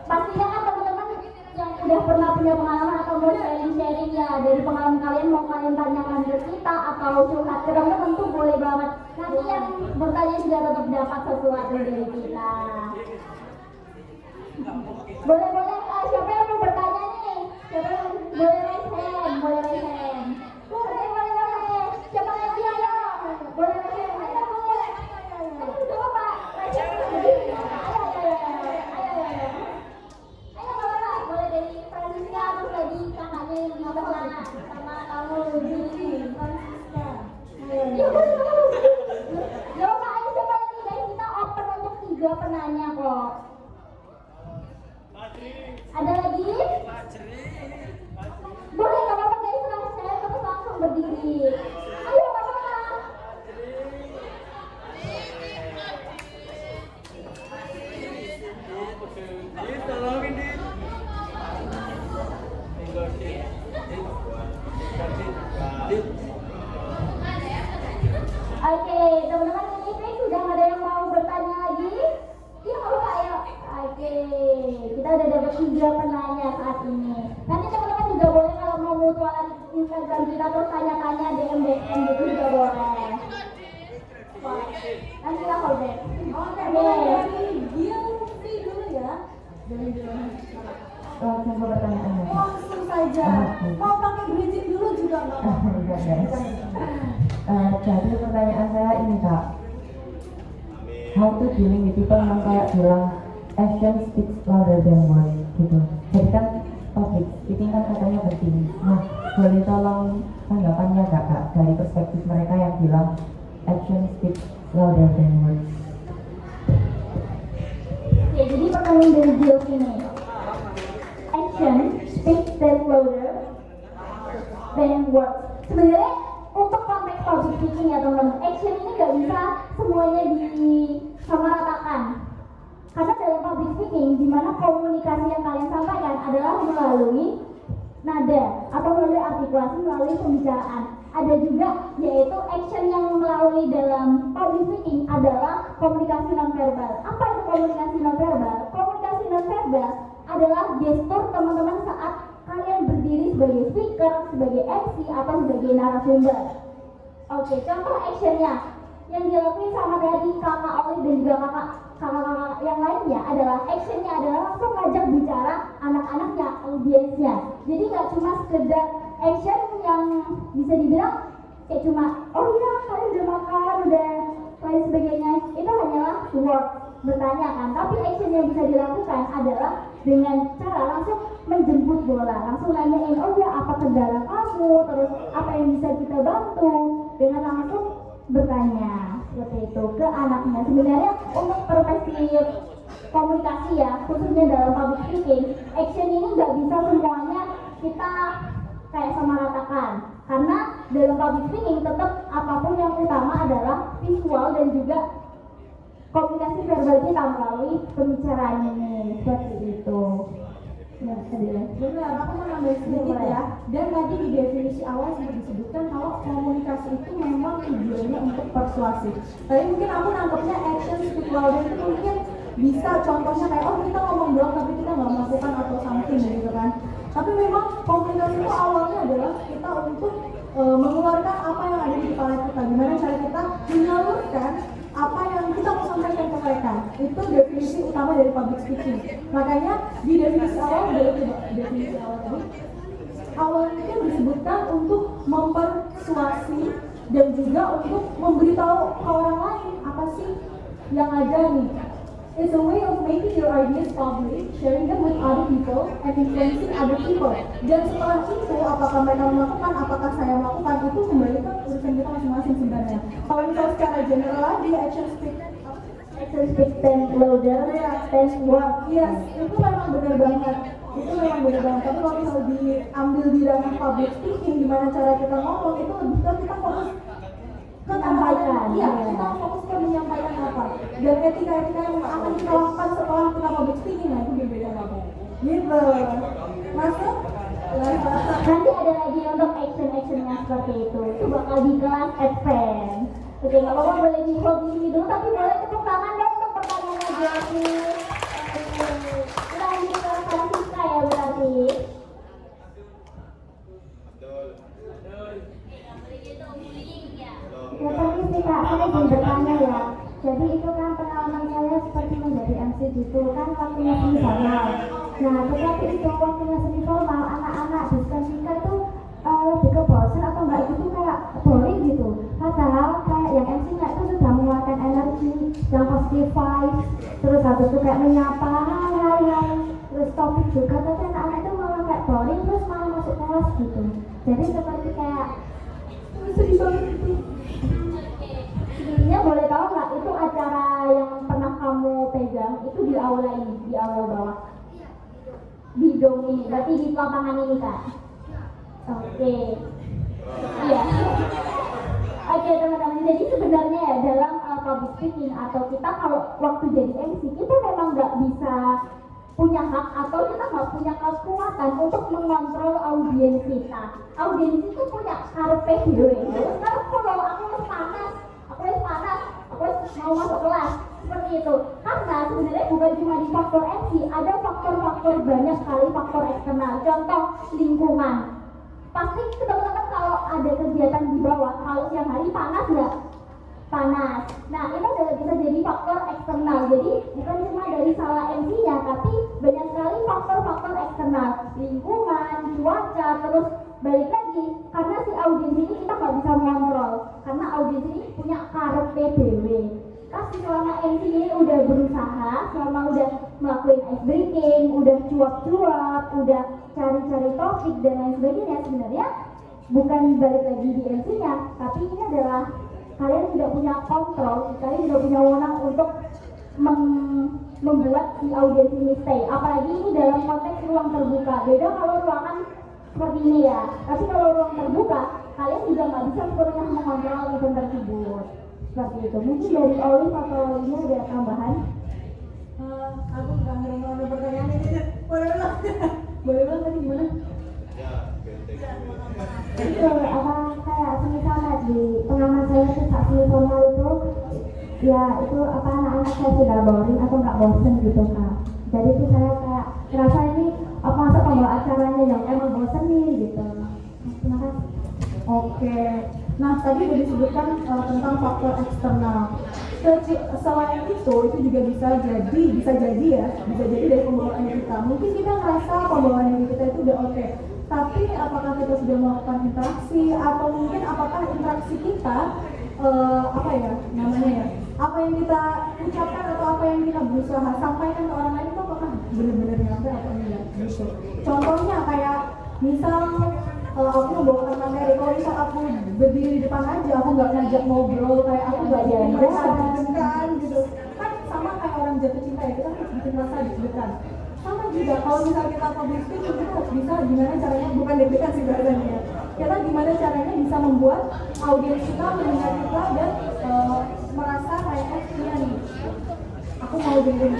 pastinya kan teman-teman yang udah pernah punya pengalaman atau mau sharing-sharing ya dari pengalaman kalian, mau kalian tanyakan ke kita atau curhat ke teman-teman tuh boleh banget. Nanti yang bertanya juga tetap dapat sesuatu dari kita. Boleh, siapa yang mau bertanya nih? Siapa yang boleh raise hand? Boleh raise hand. Boleh. Siapa lagi ayo? Boleh raise hand. Ayo. Coba Pak, raise hand berdiri. Ayo. Ayo Bapak, boleh dari Francisca terus lagi kakaknya yang di sebelah sama kamu berdiri. Iya, boleh. Coba ayo siapa lagi guys, kita open untuk 3 penanya kok. Ada lagi? Boleh, gak apa-apa guys, saya terus langsung berdiri. Ayo, gak apa-apa. Oke, teman-teman, ini sudah ada yang mau bertanya lagi? Iya, gak apa-apa, ayo. Oke, kita udah dapat 3 penanya saat ini. Nanti teman-teman juga boleh kalau mau mutualan Instagram kita terus tanya-tanya DM gitu juga boleh. Nanti kita call back. Oke, mulai dari Gilvi dulu ya. Coba pertanyaannya. Langsung saja. Mau pakai bridging dulu juga nggak apa-apa. Jadi pertanyaan saya ini Kak, how to dealing with people yang kayak bilang action speaks louder than words gitu. Jadi kan public speaking kan katanya penting. Nah, boleh tolong tanggapannya Kak dari perspektif mereka yang bilang action speaks louder than words. Oke, jadi pertanyaan dari Gil ini. Action speaks louder than words. Sebenarnya untuk konteks public speaking ya teman-teman, action ini nggak bisa semuanya disamaratakan. Karena dalam public speaking, di mana komunikasi yang kalian sampaikan adalah melalui nada atau melalui artikulasi, melalui pembicaraan. Ada juga yaitu action yang melalui dalam public speaking adalah komunikasi nonverbal. Apa itu komunikasi nonverbal? Komunikasi nonverbal adalah gestur teman-teman saat kalian berdiri sebagai speaker, sebagai MC atau sebagai narasumber. Oke, contoh actionnya yang dilakukan sama tadi kakak Oli dan juga kakak-kakak yang lainnya adalah actionnya adalah langsung ngajak bicara anak-anaknya, audiensnya. Jadi nggak cuma sekedar action yang bisa dibilang kayak cuma oh iya kalian udah makan, udah lain sebagainya, itu hanyalah word bertanya kan. Tapi action yang bisa dilakukan adalah dengan cara langsung menjemput bola, langsung nanyain oh ya apa kendala kamu, terus apa yang bisa kita bantu, dengan langsung bertanya seperti itu ke anaknya. Sebenarnya untuk perspektif komunikasi ya, khususnya dalam public speaking, action ini nggak bisa semuanya kita kayak samaratakan, karena dalam public speaking tetap apapun yang utama adalah visual dan juga komunikasi verbal kita melalui pembicaraan ini, seperti itu. Ya, benar, aku mau nambahin sedikit ya. Dan tadi di definisi awal sudah disebutkan kalau komunikasi itu memang tujuannya untuk persuasif. Tapi mungkin aku nangkepnya action speak louder itu mungkin bisa contohnya kayak oh kita ngomong doang tapi kita nggak melakukan atau something gitu kan. Tapi memang komunikasi itu awalnya adalah kita untuk mengeluarkan apa yang ada di kepala kita. Gimana cara kita menyalurkan apa yang kita mau sampaikan ke mereka. Itu definisi utama dari public speaking. Makanya di definisi awal tadi awalnya itu disebutkan untuk mempersuasi dan juga untuk memberitahu ke orang lain apa sih yang ada nih. It's a way of making your ideas public, sharing them with other people, and influencing other people. Dan setelah itu, apakah mereka melakukan, apakah saya melakukan, itu kembali ke urusan kita masing-masing sebenarnya. Kalau misalnya secara general lagi, action speak louder, stand word. Yes, itu memang benar banget. Itu memang benar banget. Tapi kalau misalnya diambil di ranah public speaking, gimana cara kita ngomong, itu lebih ke kita fokus menyampaikan. Iya, kita fokus ke menyampaikan apa. Dan etika-etika yang akan kita lakukan setelah kita public speaking, nah itu berbeda banget. Gitu. Masuk? Nanti ada lagi untuk action-actionnya seperti itu. Itu bakal di kelas advance. Oke, nggak apa-apa boleh di hold di sini dulu, tapi boleh tepuk tangan dong untuk pertanyaannya Jaki. Kita lanjut ke Francisca ya berarti. Ya tadi sih Kak, saya ingin bertanya ya. Jadi itu kan pengalaman saya seperti menjadi MC gitu kan waktunya semi formal. Nah tetapi itu waktunya semi formal anak-anak diskotika itu lebih ke bosan atau enggak gitu kayak boring gitu. Padahal kayak yang MC-nya itu sudah mengeluarkan energi yang positive vibes, terus habis itu kayak menyapa hal-hal yang terus topik juga, tapi anak-anak itu malah kayak boring terus malah masuk kelas gitu. Jadi seperti kayak Sedih banget itu. Sebenarnya boleh tahu nggak itu acara yang pernah kamu pegang itu di aula ini, di aula bawah? Di dom ini, berarti di lapangan ini Kak? Oke. Iya. Oke teman-teman, jadi sebenarnya ya dalam public speaking atau kita kalau waktu jadi MC kita memang nggak bisa punya hak atau kita nggak punya kekuatan untuk mengontrol audiens kita. Audiens itu punya karpe dulu ya. Karena kalau aku panas, aku mau masuk kelas seperti itu. Karena sebenarnya bukan cuma di faktor MC, ada faktor-faktor banyak sekali faktor eksternal. Contoh lingkungan. Pasti teman-teman kalau ada kegiatan di bawah, kalau siang hari panas nggak? Panas. Nah itu udah bisa jadi faktor eksternal. Jadi bukan cuma dari salah MC-nya, tapi banyak sekali faktor-faktor eksternal, lingkungan, cuaca, terus balik lagi karena si audiens ini kita nggak bisa mengontrol. Karena audiens ini punya karpe dewe. Tapi selama MC ini udah berusaha, selama udah melakukan ice breaking, udah cuap-cuap, udah cari-cari topik dan lain sebagainya, sebenarnya bukan balik lagi di MC-nya, tapi ini adalah kalian tidak punya kontrol, kalian tidak punya wewenang untuk membuat si audiens ini stay. Apalagi ini dalam konteks ruang terbuka. Beda kalau ruangan seperti ini ya. Tapi kalau ruang terbuka, kalian juga nggak bisa sepenuhnya mengontrol event tersebut. Seperti itu. Mungkin dari Olive atau ini ada tambahan? Aku nggak ngerti ada pertanyaan ini. Boleh bilang tadi gimana? itu apa kayak misalnya di pengalaman saya tuh saat semi formal itu ya itu apa anak-anak saya sudah boring atau nggak bosen gitu Kak. Jadi tuh saya kayak ngerasa ini apa masuk pembawa acaranya yang emang bosen nih gitu. Terima kasih. Oke. Nah tadi udah disebutkan tentang faktor eksternal. Selain itu juga bisa jadi dari pembawaan kita. Mungkin kita ngerasa pembawaan kita itu udah oke. Tapi apakah kita sudah melakukan interaksi atau mungkin apakah interaksi kita apa yang kita ucapkan atau apa yang kita berusaha sampaikan ke orang lain itu apakah benar-benar nyampe atau enggak gitu. Contohnya kayak misal aku membawakan materi, kalau misal aku berdiri di depan aja aku nggak ngajak ngobrol kayak aku nggak jadi mereka deg-degan gitu kan sama kayak orang jatuh cinta ya, kita harus bikin rasa deg-degan. Sama juga kalau misalnya kita public speaking kita harus bisa gimana caranya, bukan deg-degan sih bahasanya, kita gimana caranya bisa membuat audiens kita mendengar kita dan merasa kayak iya nih aku mau dengerin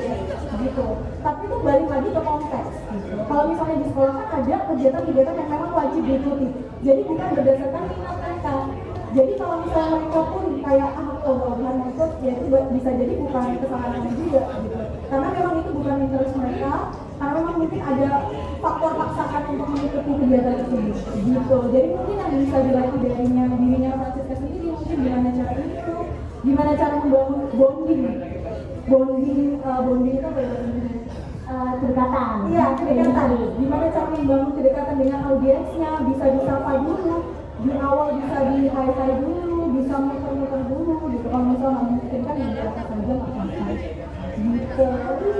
gitu. Tapi itu balik lagi ke konteks gitu. Kalau misalnya di sekolah kan ada kegiatan-kegiatan yang memang wajib diikuti, jadi bukan berdasarkan minat mereka. Jadi kalau misalnya mereka pun kayak aku udah ikut, ya itu bisa jadi bukan kesalahan juga gitu. Karena memang itu bukan interest mereka, karena memang mungkin ada faktor paksakan untuk mengikuti kegiatan tersebut gitu. Jadi mungkin yang bisa dilatih dirinya Francisca sendiri mungkin gimana cara itu, gimana cara membangun bonding itu apa ya? Kedekatan. Iya, kedekatan. Gimana cara membangun kedekatan dengan audiensnya, bisa disapa dulu, di awal bisa di hi-fi dulu, bisa muter-muter dulu gitu. Kalau misalnya nggak mungkin kan yang biasa saja nggak apa-apa. gitu.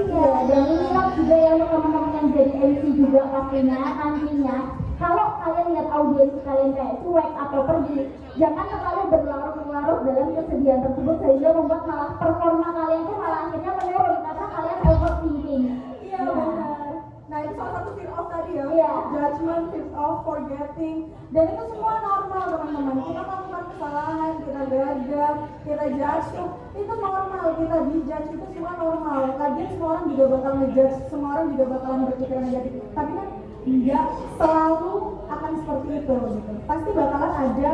Iya, dan inilah juga yang untuk teman-teman yang jadi MC juga pastinya nantinya. Kalau kalian lihat audiens kalian kayak cuek atau pergi, jangan terlalu berlarut-larut dalam kesedihan tersebut sehingga membuat malah performa kalian tuh malah akhirnya menurun karena kalian overthinking. Iya benar. Nah itu salah satu fear of tadi ya. Iya. Judgment, fear of forgetting. Dan itu semua normal teman-teman. Kita melakukan kesalahan, kita gagal, kita judge tuh itu normal. Kita dijudge itu semua normal. Lagian semua orang juga bakal ngejudge, semua orang juga bakalan berpikiran negatif. Tapi kan nggak selalu akan seperti itu gitu. Pasti bakalan ada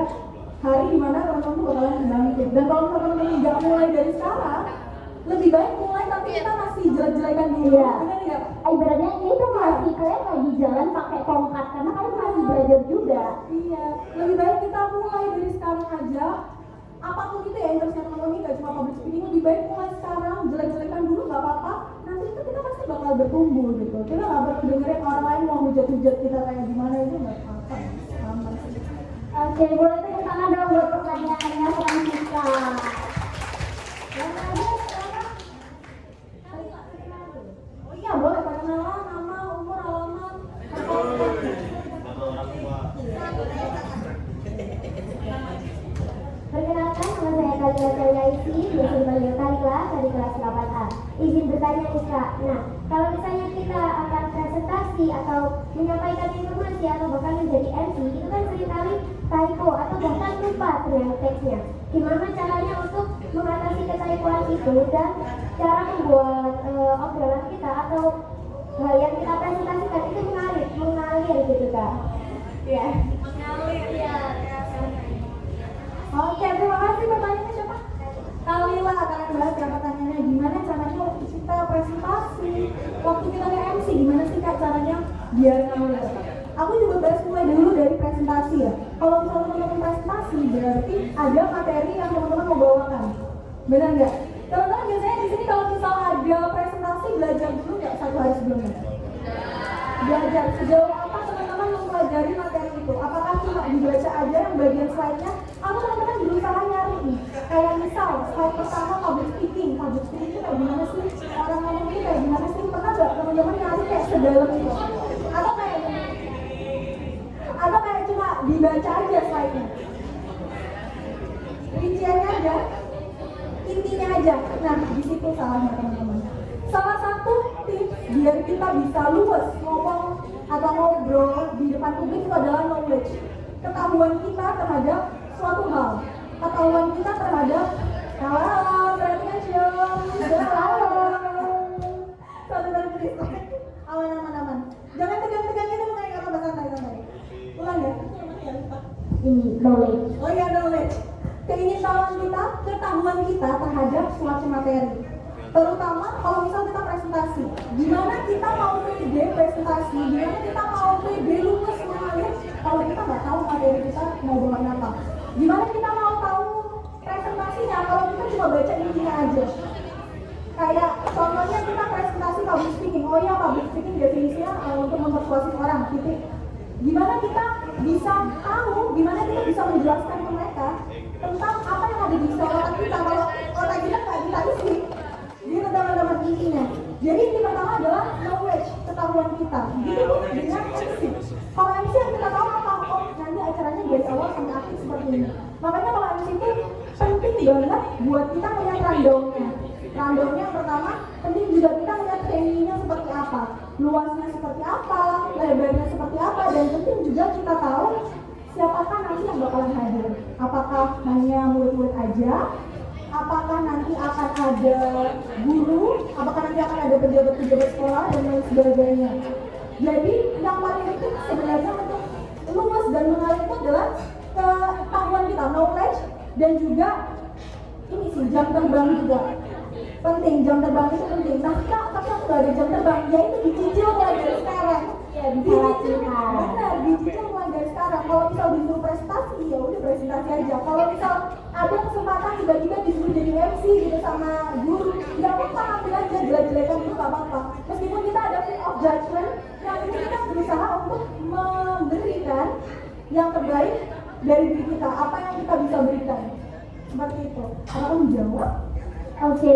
hari dimana teman-teman tuh bakalan bangkit. Dan kalau teman-teman nggak mulai dari sekarang, lebih baik mulai tapi kita masih jelek-jelekan dulu. Iya. Benar nggak? Ibaratnya itu masih kalian lagi jalan pakai tongkat karena kalian masih belajar juga. Iya, lebih baik kita mulai dari sekarang aja. Apapun itu ya, interestnya teman-teman nggak cuma public speaking, lebih baik mulai sekarang, jelek-jelekan dulu nggak apa-apa. Nanti itu kita pasti bakal bertumbuh gitu. Kita nggak perlu dengerin orang lain mau hujat-hujat kita kayak gimana, itu nggak apa-apa. Sama sih. Oke, boleh tepuk tangan dong buat pertanyaannya selanjutnya. Yang ada sekarang. Oh iya, boleh perkenalan, nama, umur, alamat. Perkenalkan, nama saya Kalila Cayaisi, biasa dipanggil Kalila dari kelas 8A. Izin bertanya nih Kak, nah kalau misalnya kita akan presentasi atau menyampaikan informasi atau bahkan menjadi MC, itu kan seringkali typo atau bahkan lupa terlihat teksnya. Gimana caranya untuk mengatasi ketypoan itu dan cara membuat obrolan kita atau hal yang kita presentasikan itu mengalir gitu Kak? Ya. Mengalir ya. Oke, terima kasih. Pertanyaannya siapa? Kalila akan bahas ya pertanyaannya gimana caranya waktu kita presentasi, waktu kita nge-MC gimana sih Kak caranya biar ngalir. Aku juga bahas mulai dulu dari presentasi ya. Kalau misalnya teman-teman presentasi berarti ada materi yang teman-teman mau bawakan. Benar nggak? Teman-teman biasanya di sini kalau misal ada presentasi belajar dulu nggak 1 hari sebelumnya? Belajar sejauh apa teman-teman mempelajari materi itu? Apakah cuma dibaca aja yang bagian slide-nya? Atau teman-teman berusaha nyari nih? Kayak misal slide pertama public speaking itu kayak gimana sih? Orang ngomong ini kayak gimana sih? Pernah nggak teman-teman nyari kayak sedalam itu? Atau kayak cuma dibaca aja slide-nya? Rinciannya aja? Intinya aja. Nah, di situ salahnya teman-teman. Salah satu tips biar kita bisa luwes ngomong atau ngobrol di depan publik itu adalah knowledge. Ketahuan kita terhadap suatu hal. Ketahuan kita terhadap halo, perhatikan halo. Satu aman. Jangan tegang-tegang gitu mengenai kata santai. Ulang ya. Ini knowledge. Oh ya, knowledge. Keingintahuan kita, ketahuan kita terhadap suatu materi. Terutama kalau misal kita presentasi, gimana kita mau pede presentasi, gimana kita mau pede luwes mengalir kalau kita nggak tahu materi kita mau bawain apa. Gimana kita mau tahu presentasinya kalau kita cuma baca intinya aja. Kayak contohnya kita presentasi public speaking, oh ya public speaking definisinya untuk mempersuasi orang, titik. Gimana kita bisa tahu, gimana kita bisa menjelaskan ke mereka tentang apa yang ada di otak kita kalau otak kita nggak kita isi. Gitu teman-teman intinya. Jadi inti pertama adalah knowledge, ketahuan kita. Gitu dengan MC. Kalau MC yang kita tahu apa? Oh nanti acaranya dari awal sampai akhir seperti ini. Makanya kalau MC itu penting banget buat kita melihat rundown-nya. Rundown-nya yang pertama, penting juga kita melihat venue-nya seperti apa, luasnya seperti apa, lebarnya seperti apa, dan penting juga kita tahu siapakah nanti yang bakalan hadir. Apakah hanya murid-murid aja? Apakah nanti akan ada guru, apakah nanti akan ada pejabat-pejabat sekolah dan lain sebagainya. Jadi yang paling penting sebenarnya untuk luwes dan mengalir itu adalah ketahuan kita, knowledge, dan juga ini sih jam terbang juga penting. Jam terbang itu penting. Nah Kak, tapi aku gak ada jam terbang, ya itu dicicil mulai dari sekarang. Ya, Dicicil, benar, dicicil mulai dari sekarang. Kalau misal disuruh presentasi, ya udah presentasi aja. Kalau misal ada kesempatan tiba-tiba disuruh jadi MC gitu sama guru, nggak apa-apa, ambil aja, jelek-jelekan dulu nggak apa-apa. Meskipun kita ada fear of judgment, yang penting kita berusaha untuk memberikan yang terbaik dari diri kita, apa yang kita bisa berikan. Seperti itu. Kalau menjawab, Oke,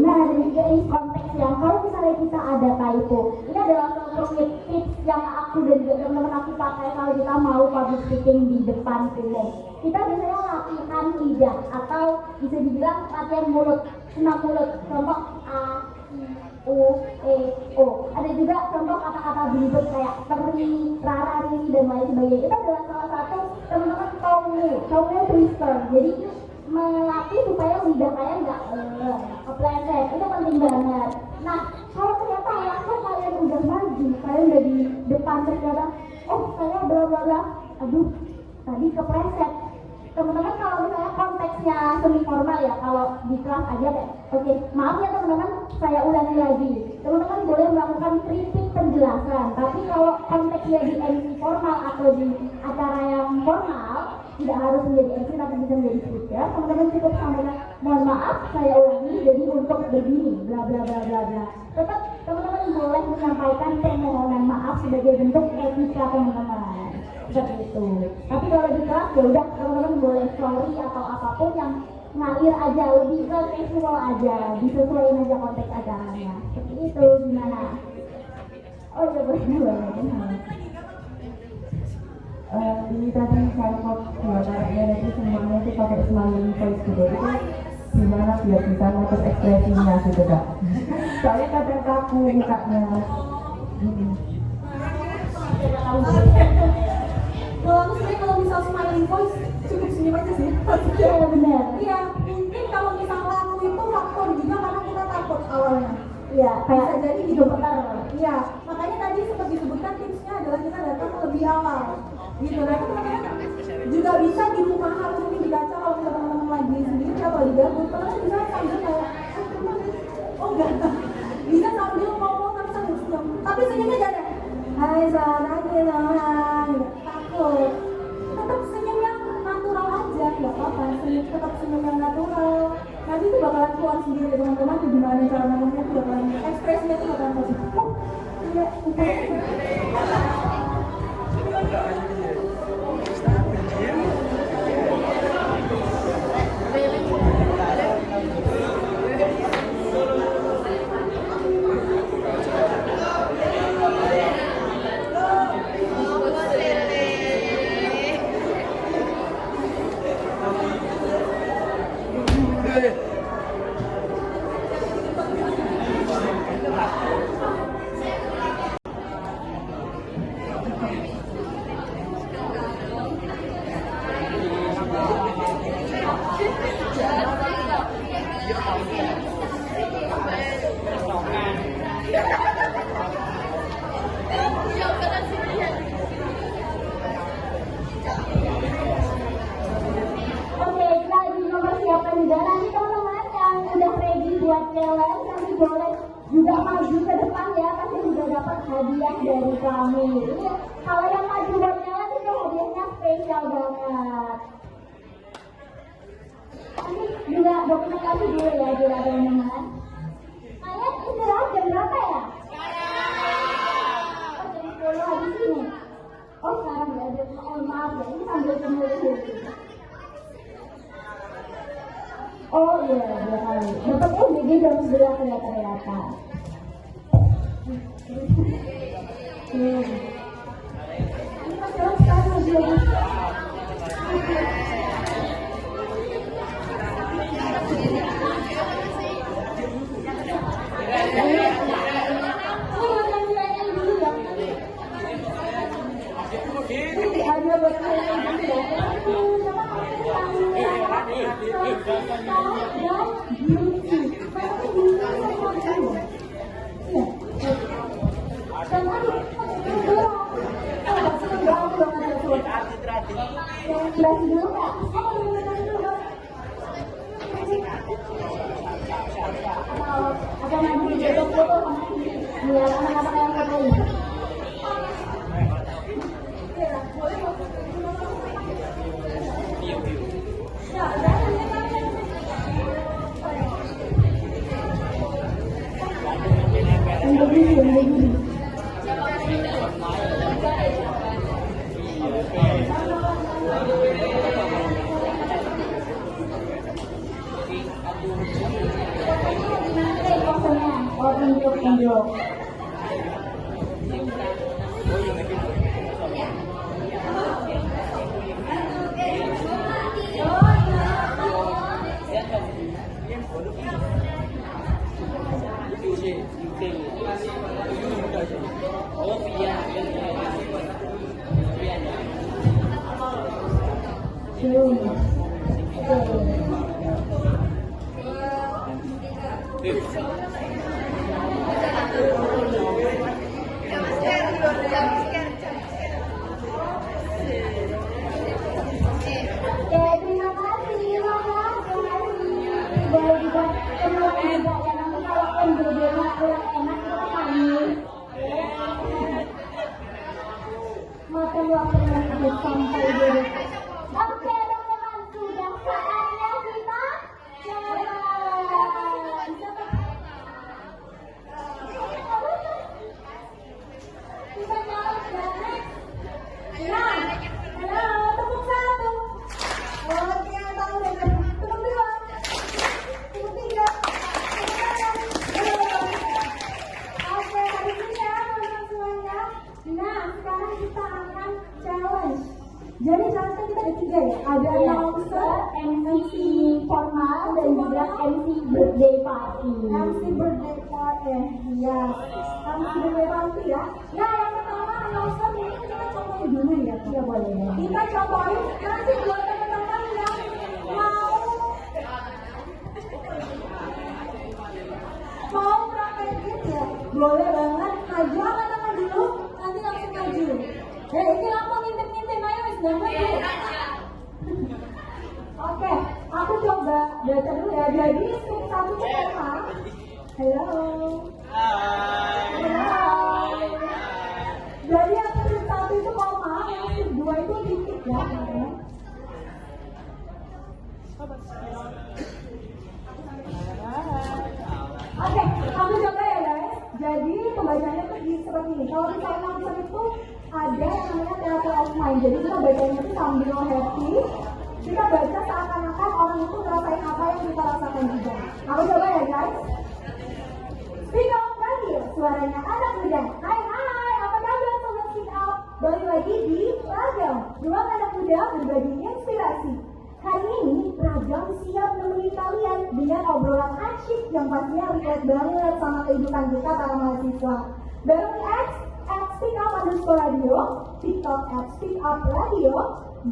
nah dan juga ini konteksnya, kalau misalnya kita ada typo, ini adalah konkret tips yang aku dan juga teman-teman aku pakai kalau kita mau public speaking di depan umum. Kita biasanya latihan lidah atau bisa dibilang latihan mulut, senam mulut, contoh A, I, U, E, O. Ada juga contoh kata-kata belibet kayak teri, rara, riri, dan lain sebagainya. Itu adalah salah satu teman-teman kaumnya twister. Jadi melatih supaya lidah kalian nggak kepleset, itu penting banget. Nah, kalau ternyata langsung kalian udah maju, kalian udah di depan ternyata, oh saya bla bla bla, aduh tadi kepleset. Teman-teman kalau misalnya konteksnya semi formal ya, kalau di kelas aja kayak, oke, maaf ya teman-teman, saya ulangi lagi. Teman-teman boleh melakukan repeat penjelasan, tapi kalau konteksnya di MC formal atau di acara yang formal, tidak harus menjadi MC tapi bisa menjadi speaker, teman-teman cukup sampaikan, mohon maaf saya ulangi, jadi untuk begini, bla bla bla bla bla. Tetap teman-teman boleh menyampaikan permohonan maaf sebagai bentuk etika teman-teman. Seperti itu. Tapi kalau di kelas ya udah teman-teman boleh sorry atau apapun yang ngalir aja, lebih ke casual aja, disesuaikan aja konteks acaranya. Seperti itu, gimana? Oh iya boleh. Ini tadi saya kok suaranya itu semuanya itu pakai smiling voice gitu, itu gimana biar bisa ngatur ekspresinya gitu kak? Soalnya kadang kaku mukanya. Kalau misal smiling voice cukup senyum aja sih. Iya benar. Iya, mungkin kalau misal laku itu faktor juga karena kita takut awalnya. Iya, kayak Bisa jadi gitu benar. Iya, makanya tadi sempat disebutkan tipsnya adalah kita datang lebih awal. Gitu, nah teman-teman juga bisa di rumah harus mungkin di kaca kalau misalnya teman-teman lagi sendiri atau di dapur, teman-teman bisa sambil kayak, oh enggak, bisa sambil ngomong tapi sambil senyum. Tapi senyumnya jangan, hai selamat pagi, takut. Tetap senyum yang natural aja, nggak apa-apa. Tetap senyum yang natural. Nanti itu bakalan keluar sendiri teman-teman. Gimana cara ngomongnya itu bakalan ekspresinya itu bakalan positif. Iya, Oke, kita lagi mempersiapkan juga nanti teman-teman yang udah ready buat challenge nanti boleh juga maju ke depan ya, pasti juga dapat hadiah dari kami. Ini kalau yang maju buat challenge itu hadiahnya spesial banget. Nanti juga dokumentasi dulu ya teman-teman. Kalian istirahat jam berapa ya? Oh, jam 10 habis ini. Oh sekarang berada, oh maaf ya, ini sambil semua. Oh iya, 2 kali. Dapat UGG jam 11 ternyata. Ini masalah sekarang lagi. Ada buat kalian juga. Thank you. terima kasih, boleh juga keluar juga ya, nanti kalau pembedanya kurang enak kita panggil. Mata waktu yang sudah sampai dulu. Oke teman-teman, sudah saatnya kita jalan. Kita jalan jalan. Nah, halo, tepuk satu. Oke, tahu deh. Tepuk dua. Tepuk tiga. Oke, hari ini ya teman-teman semuanya. Nah, sekarang kita akan challenge. Jadi challenge kita ada 3 ya. Ada announcer, MC formal dan juga MC birthday party. MC birthday party. Iya. MC birthday party ya. Nah, yang pertama announcer ini kita contohin dulu ya. Iya boleh. Kita contohin nanti buat teman-teman yang mau praktek gitu ya. Boleh banget. Maju angkat tangan dulu. Nanti langsung maju. Ini langsung ngintip-ngintip. Ayo wis banget ya. Oke, aku coba baca dulu ya. Jadi strip 1 itu koma. Halo. Hai. Jadi yang strip 1 itu koma, yang strip 2 itu titik ya. Oke, kamu coba ya guys. Jadi pembacanya tuh seperti ini. Kalau di sign language itu ada yang namanya theater of mind. Jadi kita bacanya itu sambil happy. Kita baca seakan-akan orang itu ngerasain apa yang kita rasakan juga. Aku coba ya guys. Speak Up Radio, suaranya anak muda. Hai hai, apa kabar sobat Speak Up? Balik lagi di Ragam, ruang anak muda berbagi inspirasi. Hari ini Ragam siap menemani kalian dengan obrolan asyik yang pastinya relate banget sama kehidupan kita para mahasiswa. Bareng X at Speak Up _radio, TikTok at Speak Up Radio,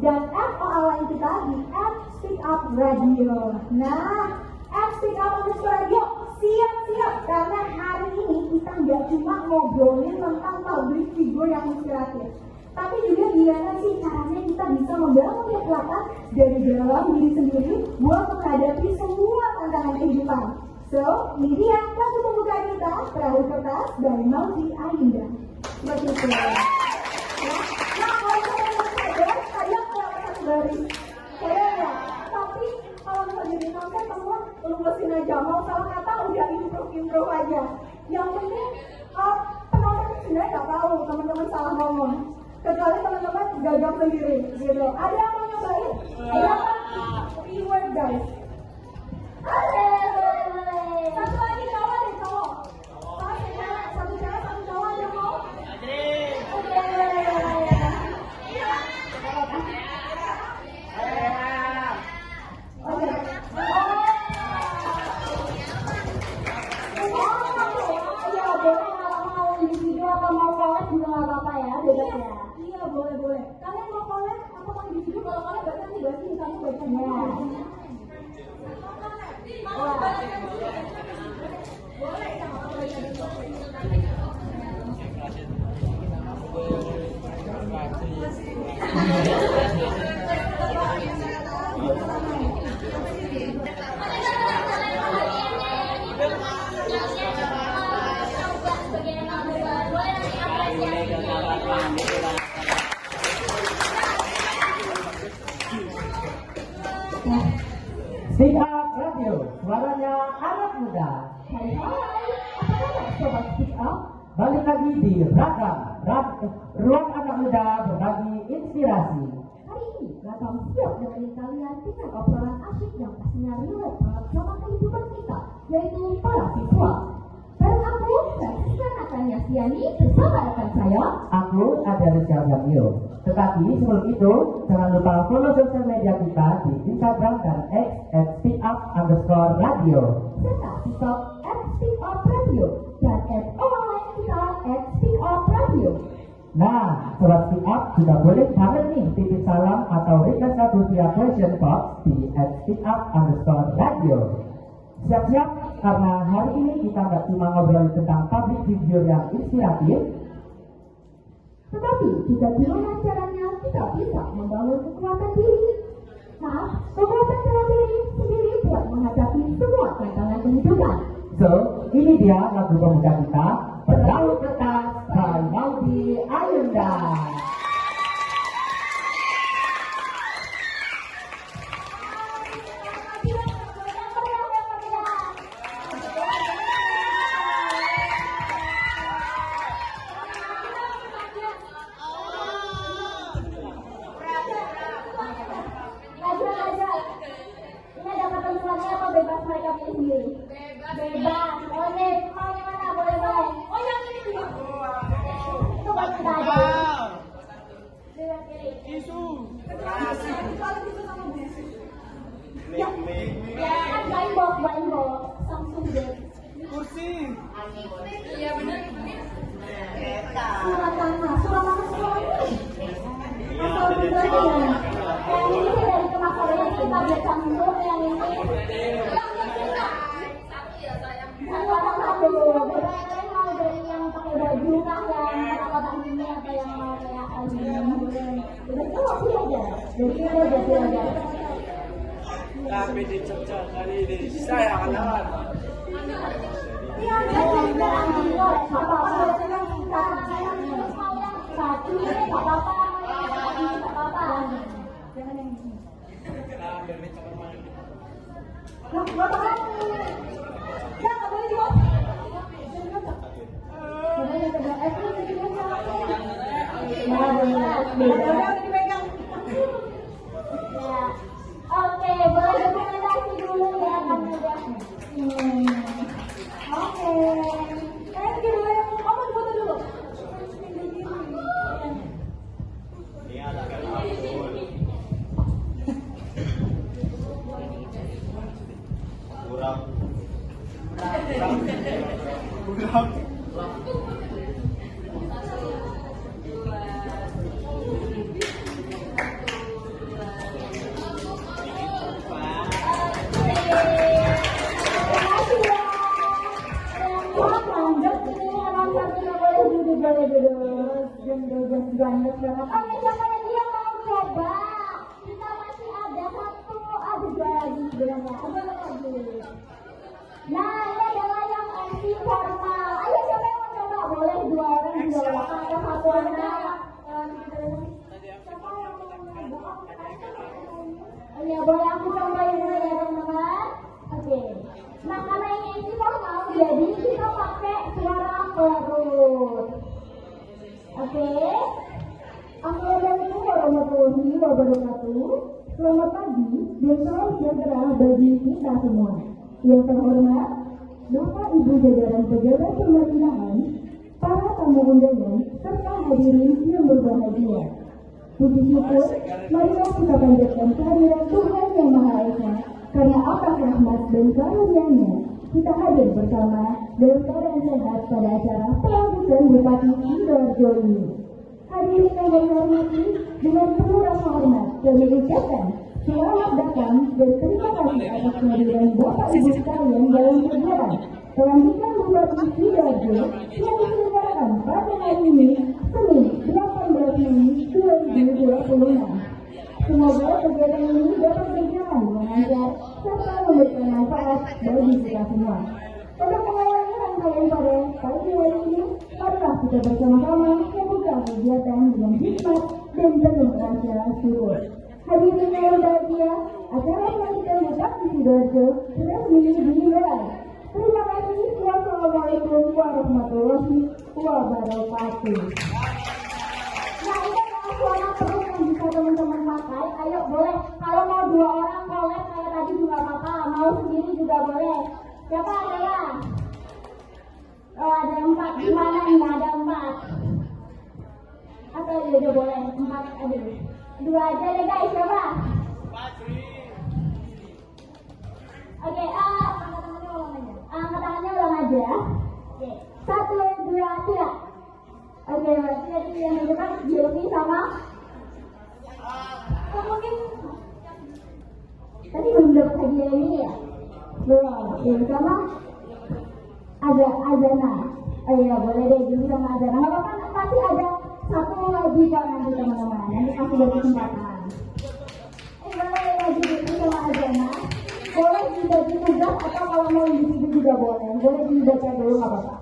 dan FOA lain kita di at Speak Up Radio. Nah, at Speak Up _radio siap-siap karena hari ini kita nggak cuma ngobrolin tentang public figure yang inspiratif, tapi juga gimana sih caranya kita bisa membangun kekuatan dari dalam diri sendiri buat menghadapi semua tantangan kehidupan. So, ini dia lagu pembuka kita, Perahu Kertas dari Maudy Ayunda. Seperti itu. Nah, kalau kalian sadar, tadi aku lewat satu baris. Sadar ya? Tapi kalau misalnya jadi konten semua lulusin aja. Mau salah kata udah improve aja. Yang penting penonton sebenarnya nggak tahu teman-teman salah ngomong. Kecuali teman-teman gagal sendiri gitu. Ada yang mau nyobain? Ada apa? Reward guys. Boleh. Satu lagi cowok deh cowok. Satu cewek, satu cowok ada mau? Oke, boleh. Iya boleh. Kalian mau collab atau mau individu? Kalau collab berarti nanti berarti kamu bacanya. Speak Up Radio, suaranya anak muda. Hai, apa kabar sobat Speak Up? Balik lagi di Ragam, ruang anak muda berbagi inspirasi. Hari ini Ragam siap nemenin kalian dengan obrolan asyik yang pastinya relate banget sama kehidupan kita, yaitu para siswa. Bareng aku, Francisca Natania Siani, bersama rekan saya, Aku adalah Jamil. Tetapi sebelum itu, jangan lupa follow sosial media kita di Instagram dan X @speakup_radio. serta TikTok @speakupradio dan @online kita @speakupradio. Nah, sobat Speak Up, juga boleh banget nih titip salam atau request lagu via question box di @speakup_radio. Siap-siap, karena hari ini kita nggak cuma ngobrol tentang public figure yang inspiratif, Tetapi juga gimana caranya kita bisa membangun kekuatan diri. Nah, kekuatan dalam diri sendiri buat menghadapi semua tantangan kehidupan. so ini dia lagu pemuda kita, Perahu Kertas by Maudy Ayunda. Ini ada ketentuannya apa bebas mereka pilih sendiri? Bebas. Oke, mau yang mana? Boleh. Oh, yang ini juga. Itu buat kita aja. Bebas pilih. Ya, kan blind box. Samsung deh. Iya benar. Surat mana? Asal betul ya. Yang ini dari kemasannya kita lihat Samsung, yang ini. Satu. Kalian mau dari yang pakai baju kah, yang kotak ini atau yang mau kayak ini? Itu pilih aja. Jadi kita aja pilih aja. Tapi di Jogja kali ini saya akan Iya, biar anti goreng. Apa-apa. Satu, apa-apa. Apa-apa. Jangan yang ini. Nah, apa-apa. Ya, nggak boleh dibuat. Oke, boleh dokumentasi dulu ya, kan udah. Oke. Thank you. Kamu foto dulu. Oke, siapa lagi yang mau coba? Kita masih ada satu, ada dua lagi sebenarnya. Ada lagi. Nah, ini adalah yang MC formal. Ayo siapa yang mau coba? Boleh dua orang juga. Ada satu orang. Siapa yang mau? Oh iya, boleh aku cobain dulu ya teman-teman. Oke. Nah, karena ini MC formal, jadi kita pakai suara perut. Oke. Assalamualaikum warahmatullahi wabarakatuh. Selamat pagi dan salam sejahtera bagi kita semua. Yang terhormat, Bapak Ibu jajaran pejabat pemerintahan, para tamu undangan, serta hadirin yang berbahagia. Puji syukur, marilah kita panjatkan kehadiran Tuhan Yang Maha Esa, karena atas rahmat dan karunia-Nya kita hadir bersama dalam keadaan sehat pada acara pelantikan Bupati Sidoarjo ini. Hadirin yang berhormati, dengan penuh rasa hormat kami ucapkan selamat datang dan terima kasih atas kehadiran Bapak Ibu sekalian dalam kegiatan pelantikan Bupati Sidoarjo yang diselenggarakan pada hari ini, Senin 18 Mei 2026. Semoga kegiatan ini dapat berjalan dengan lancar serta memberikan manfaat bagi kita semua. Untuk mengawali rangkaian pada pagi hari ini, marilah kita bersama-sama membuka kegiatan dengan hikmat dan penuh rasa syukur. Hadirin yang berbahagia, acara pelantikan Bupati Sidoarjo resmi dimulai. Terima kasih. Wassalamualaikum warahmatullahi wabarakatuh. Nah, ini adalah suara perut yang bisa teman-teman pakai. Ayo boleh, kalau mau dua orang collab kayak tadi juga apa-apa, mau sendiri juga boleh. Siapa adalah? Oh, ada 4. Di mana nih? Ada 4. Atau udah boleh 4. Aduh, 2 aja deh guys. Siapa? Oke, angkat tangannya ulang aja. Angkat tangannya ulang aja. Oke, 1, 2, 3. Oke, berarti yang menunjukkan Gilvi sama dapat hadiah ini ya? Belum. Ya, sama ada Azana. Oh iya, boleh deh jadi sama Azana. Nggak apa-apa, pasti ada satu lagi kok nanti teman-teman. Nanti kasih dari kesempatan. Boleh lagi jadi sama Azana. Boleh dibagi tugas atau kalau mau individu juga boleh. Boleh dibaca dulu nggak apa-apa.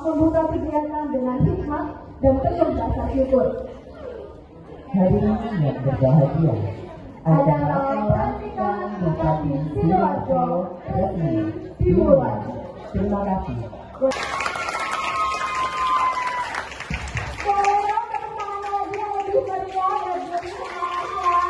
Membuka kegiatan dengan hikmat dan penuh rasa syukur. Hari ini yang berbahagia Adalah pernikahan Bupati Sidoarjo resmi dimulai. Terima kasih. Tolong tepuk tangan lagi yang lebih meriah dan lebih semangat ya.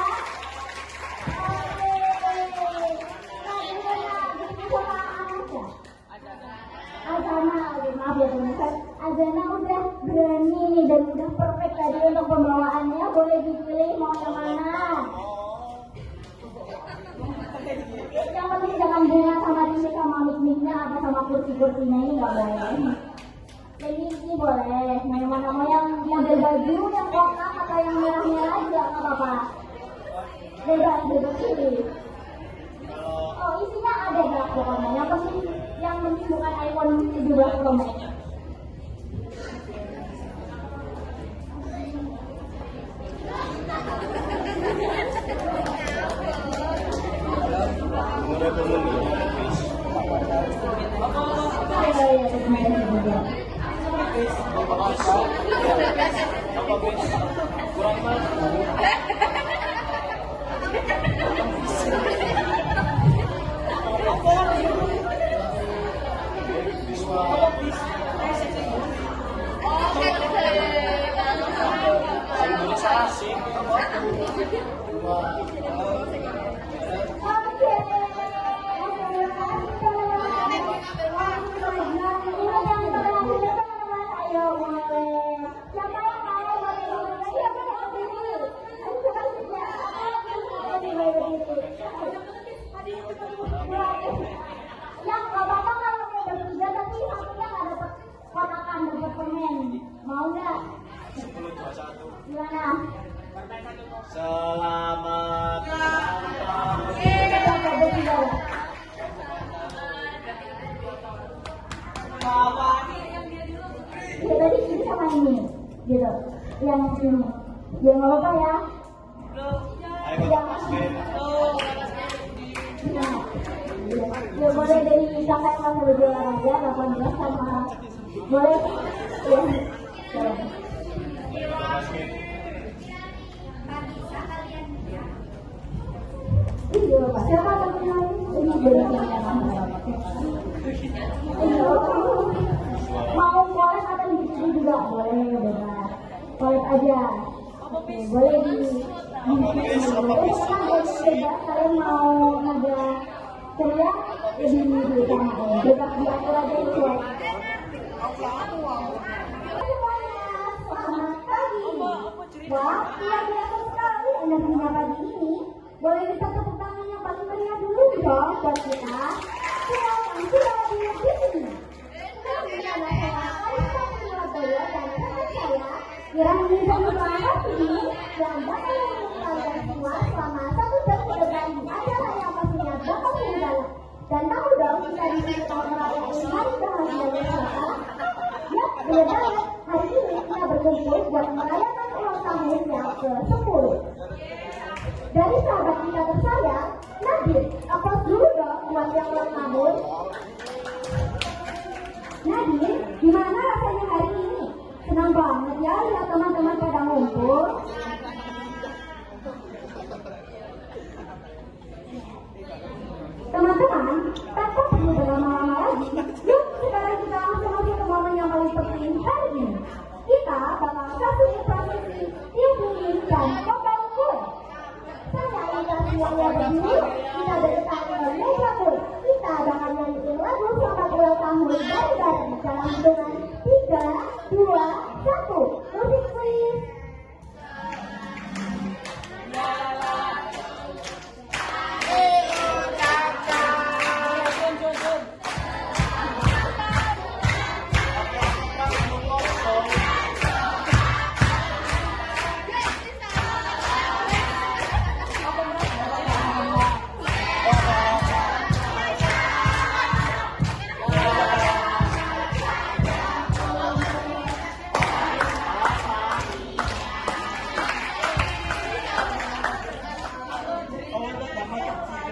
Maaf ya teman-teman, Azana udah berani nih dan udah perfect tadi untuk pembawaannya. Boleh dipilih mau yang mana. Yang penting jangan bunga sama ini sama mic-micnya atau sama kursi-kursinya ini nggak boleh. Ini boleh. Mau yang mana, mau yang model baju yang kotak atau yang merah-merah juga nggak apa-apa. Bebas pilih. Oh isinya ada gak pokoknya. Yang penting bukan iPhone 17 Pro Max. Mau nggak? 10-21. Gimana? Selamat Ya tadi ini sama ini, gitu. Yang ini, ya nggak apa-apa ya. Ayo, Gimana? Ya boleh dari kakak yang masih lebih olahraga 18 sama boleh ya. Iya, siapa temennya? Ini benar-benar mau collab atau di sini juga boleh, bebas. Collab aja. Oke, boleh di bebas. Kalian mau ada ceria lebih diutamain. Bebas diatur aja itu. Selamat pagi. Wah, luar biasa sekali energinya pagi ini. Boleh minta tepuk tangan yang paling meriah dulu dong buat kita. Silakan sudah di sini. Kami adalah Kaisar Surabaya dan teman saya yang bisa berangkat ini dan bakal mengumpulkan semua selama 1 jam ke depan di acara yang pastinya bakal mendalam. Dan tahu dong kita di sini mau merayakan hari bahagia bersama. Ya, benar banget. Hari ini kita berkumpul buat merayakan ulang tahun yang ke-10. Dari sahabat kita tersayang, Nadir, aplaus dulu dong buat yang ulang tahun. Nadir, gimana rasanya hari ini? Senang banget ya lihat teman-teman pada ngumpul. Teman-teman, tanpa perlu berlama-lama lagi, yuk sekarang kita langsung masuk ke momen yang paling penting hari ini. Kita bakal kasih prosesi tiup-tiup dan potong kue. Saya minta semuanya berdiri, kita berdekat ke meja kue. Kita bakal nyanyiin lagu selamat ulang tahun bareng-bareng dalam hitungan 3, 2, 1. Musik please.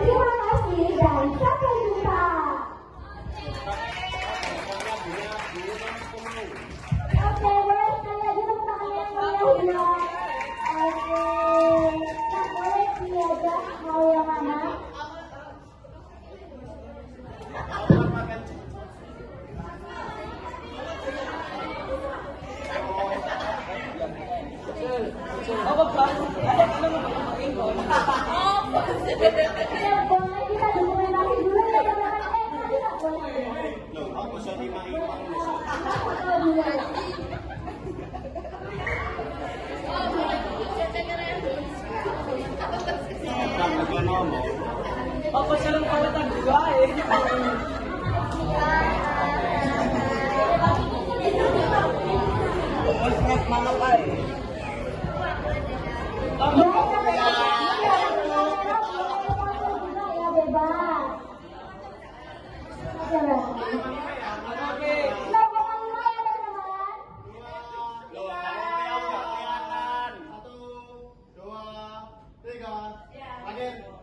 Terima kasih dan sampai jumpa. Oke, boleh sekali lagi tepuk tangan yang meriah. Oke, tak boleh diajak mau yang mana? Ya boleh kita dokumentasi dulu ya teman-teman. Tadi tak boleh. Apa sih kawetan juga mana Pak?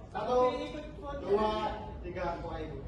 Satu, dua, tiga, buka ibu.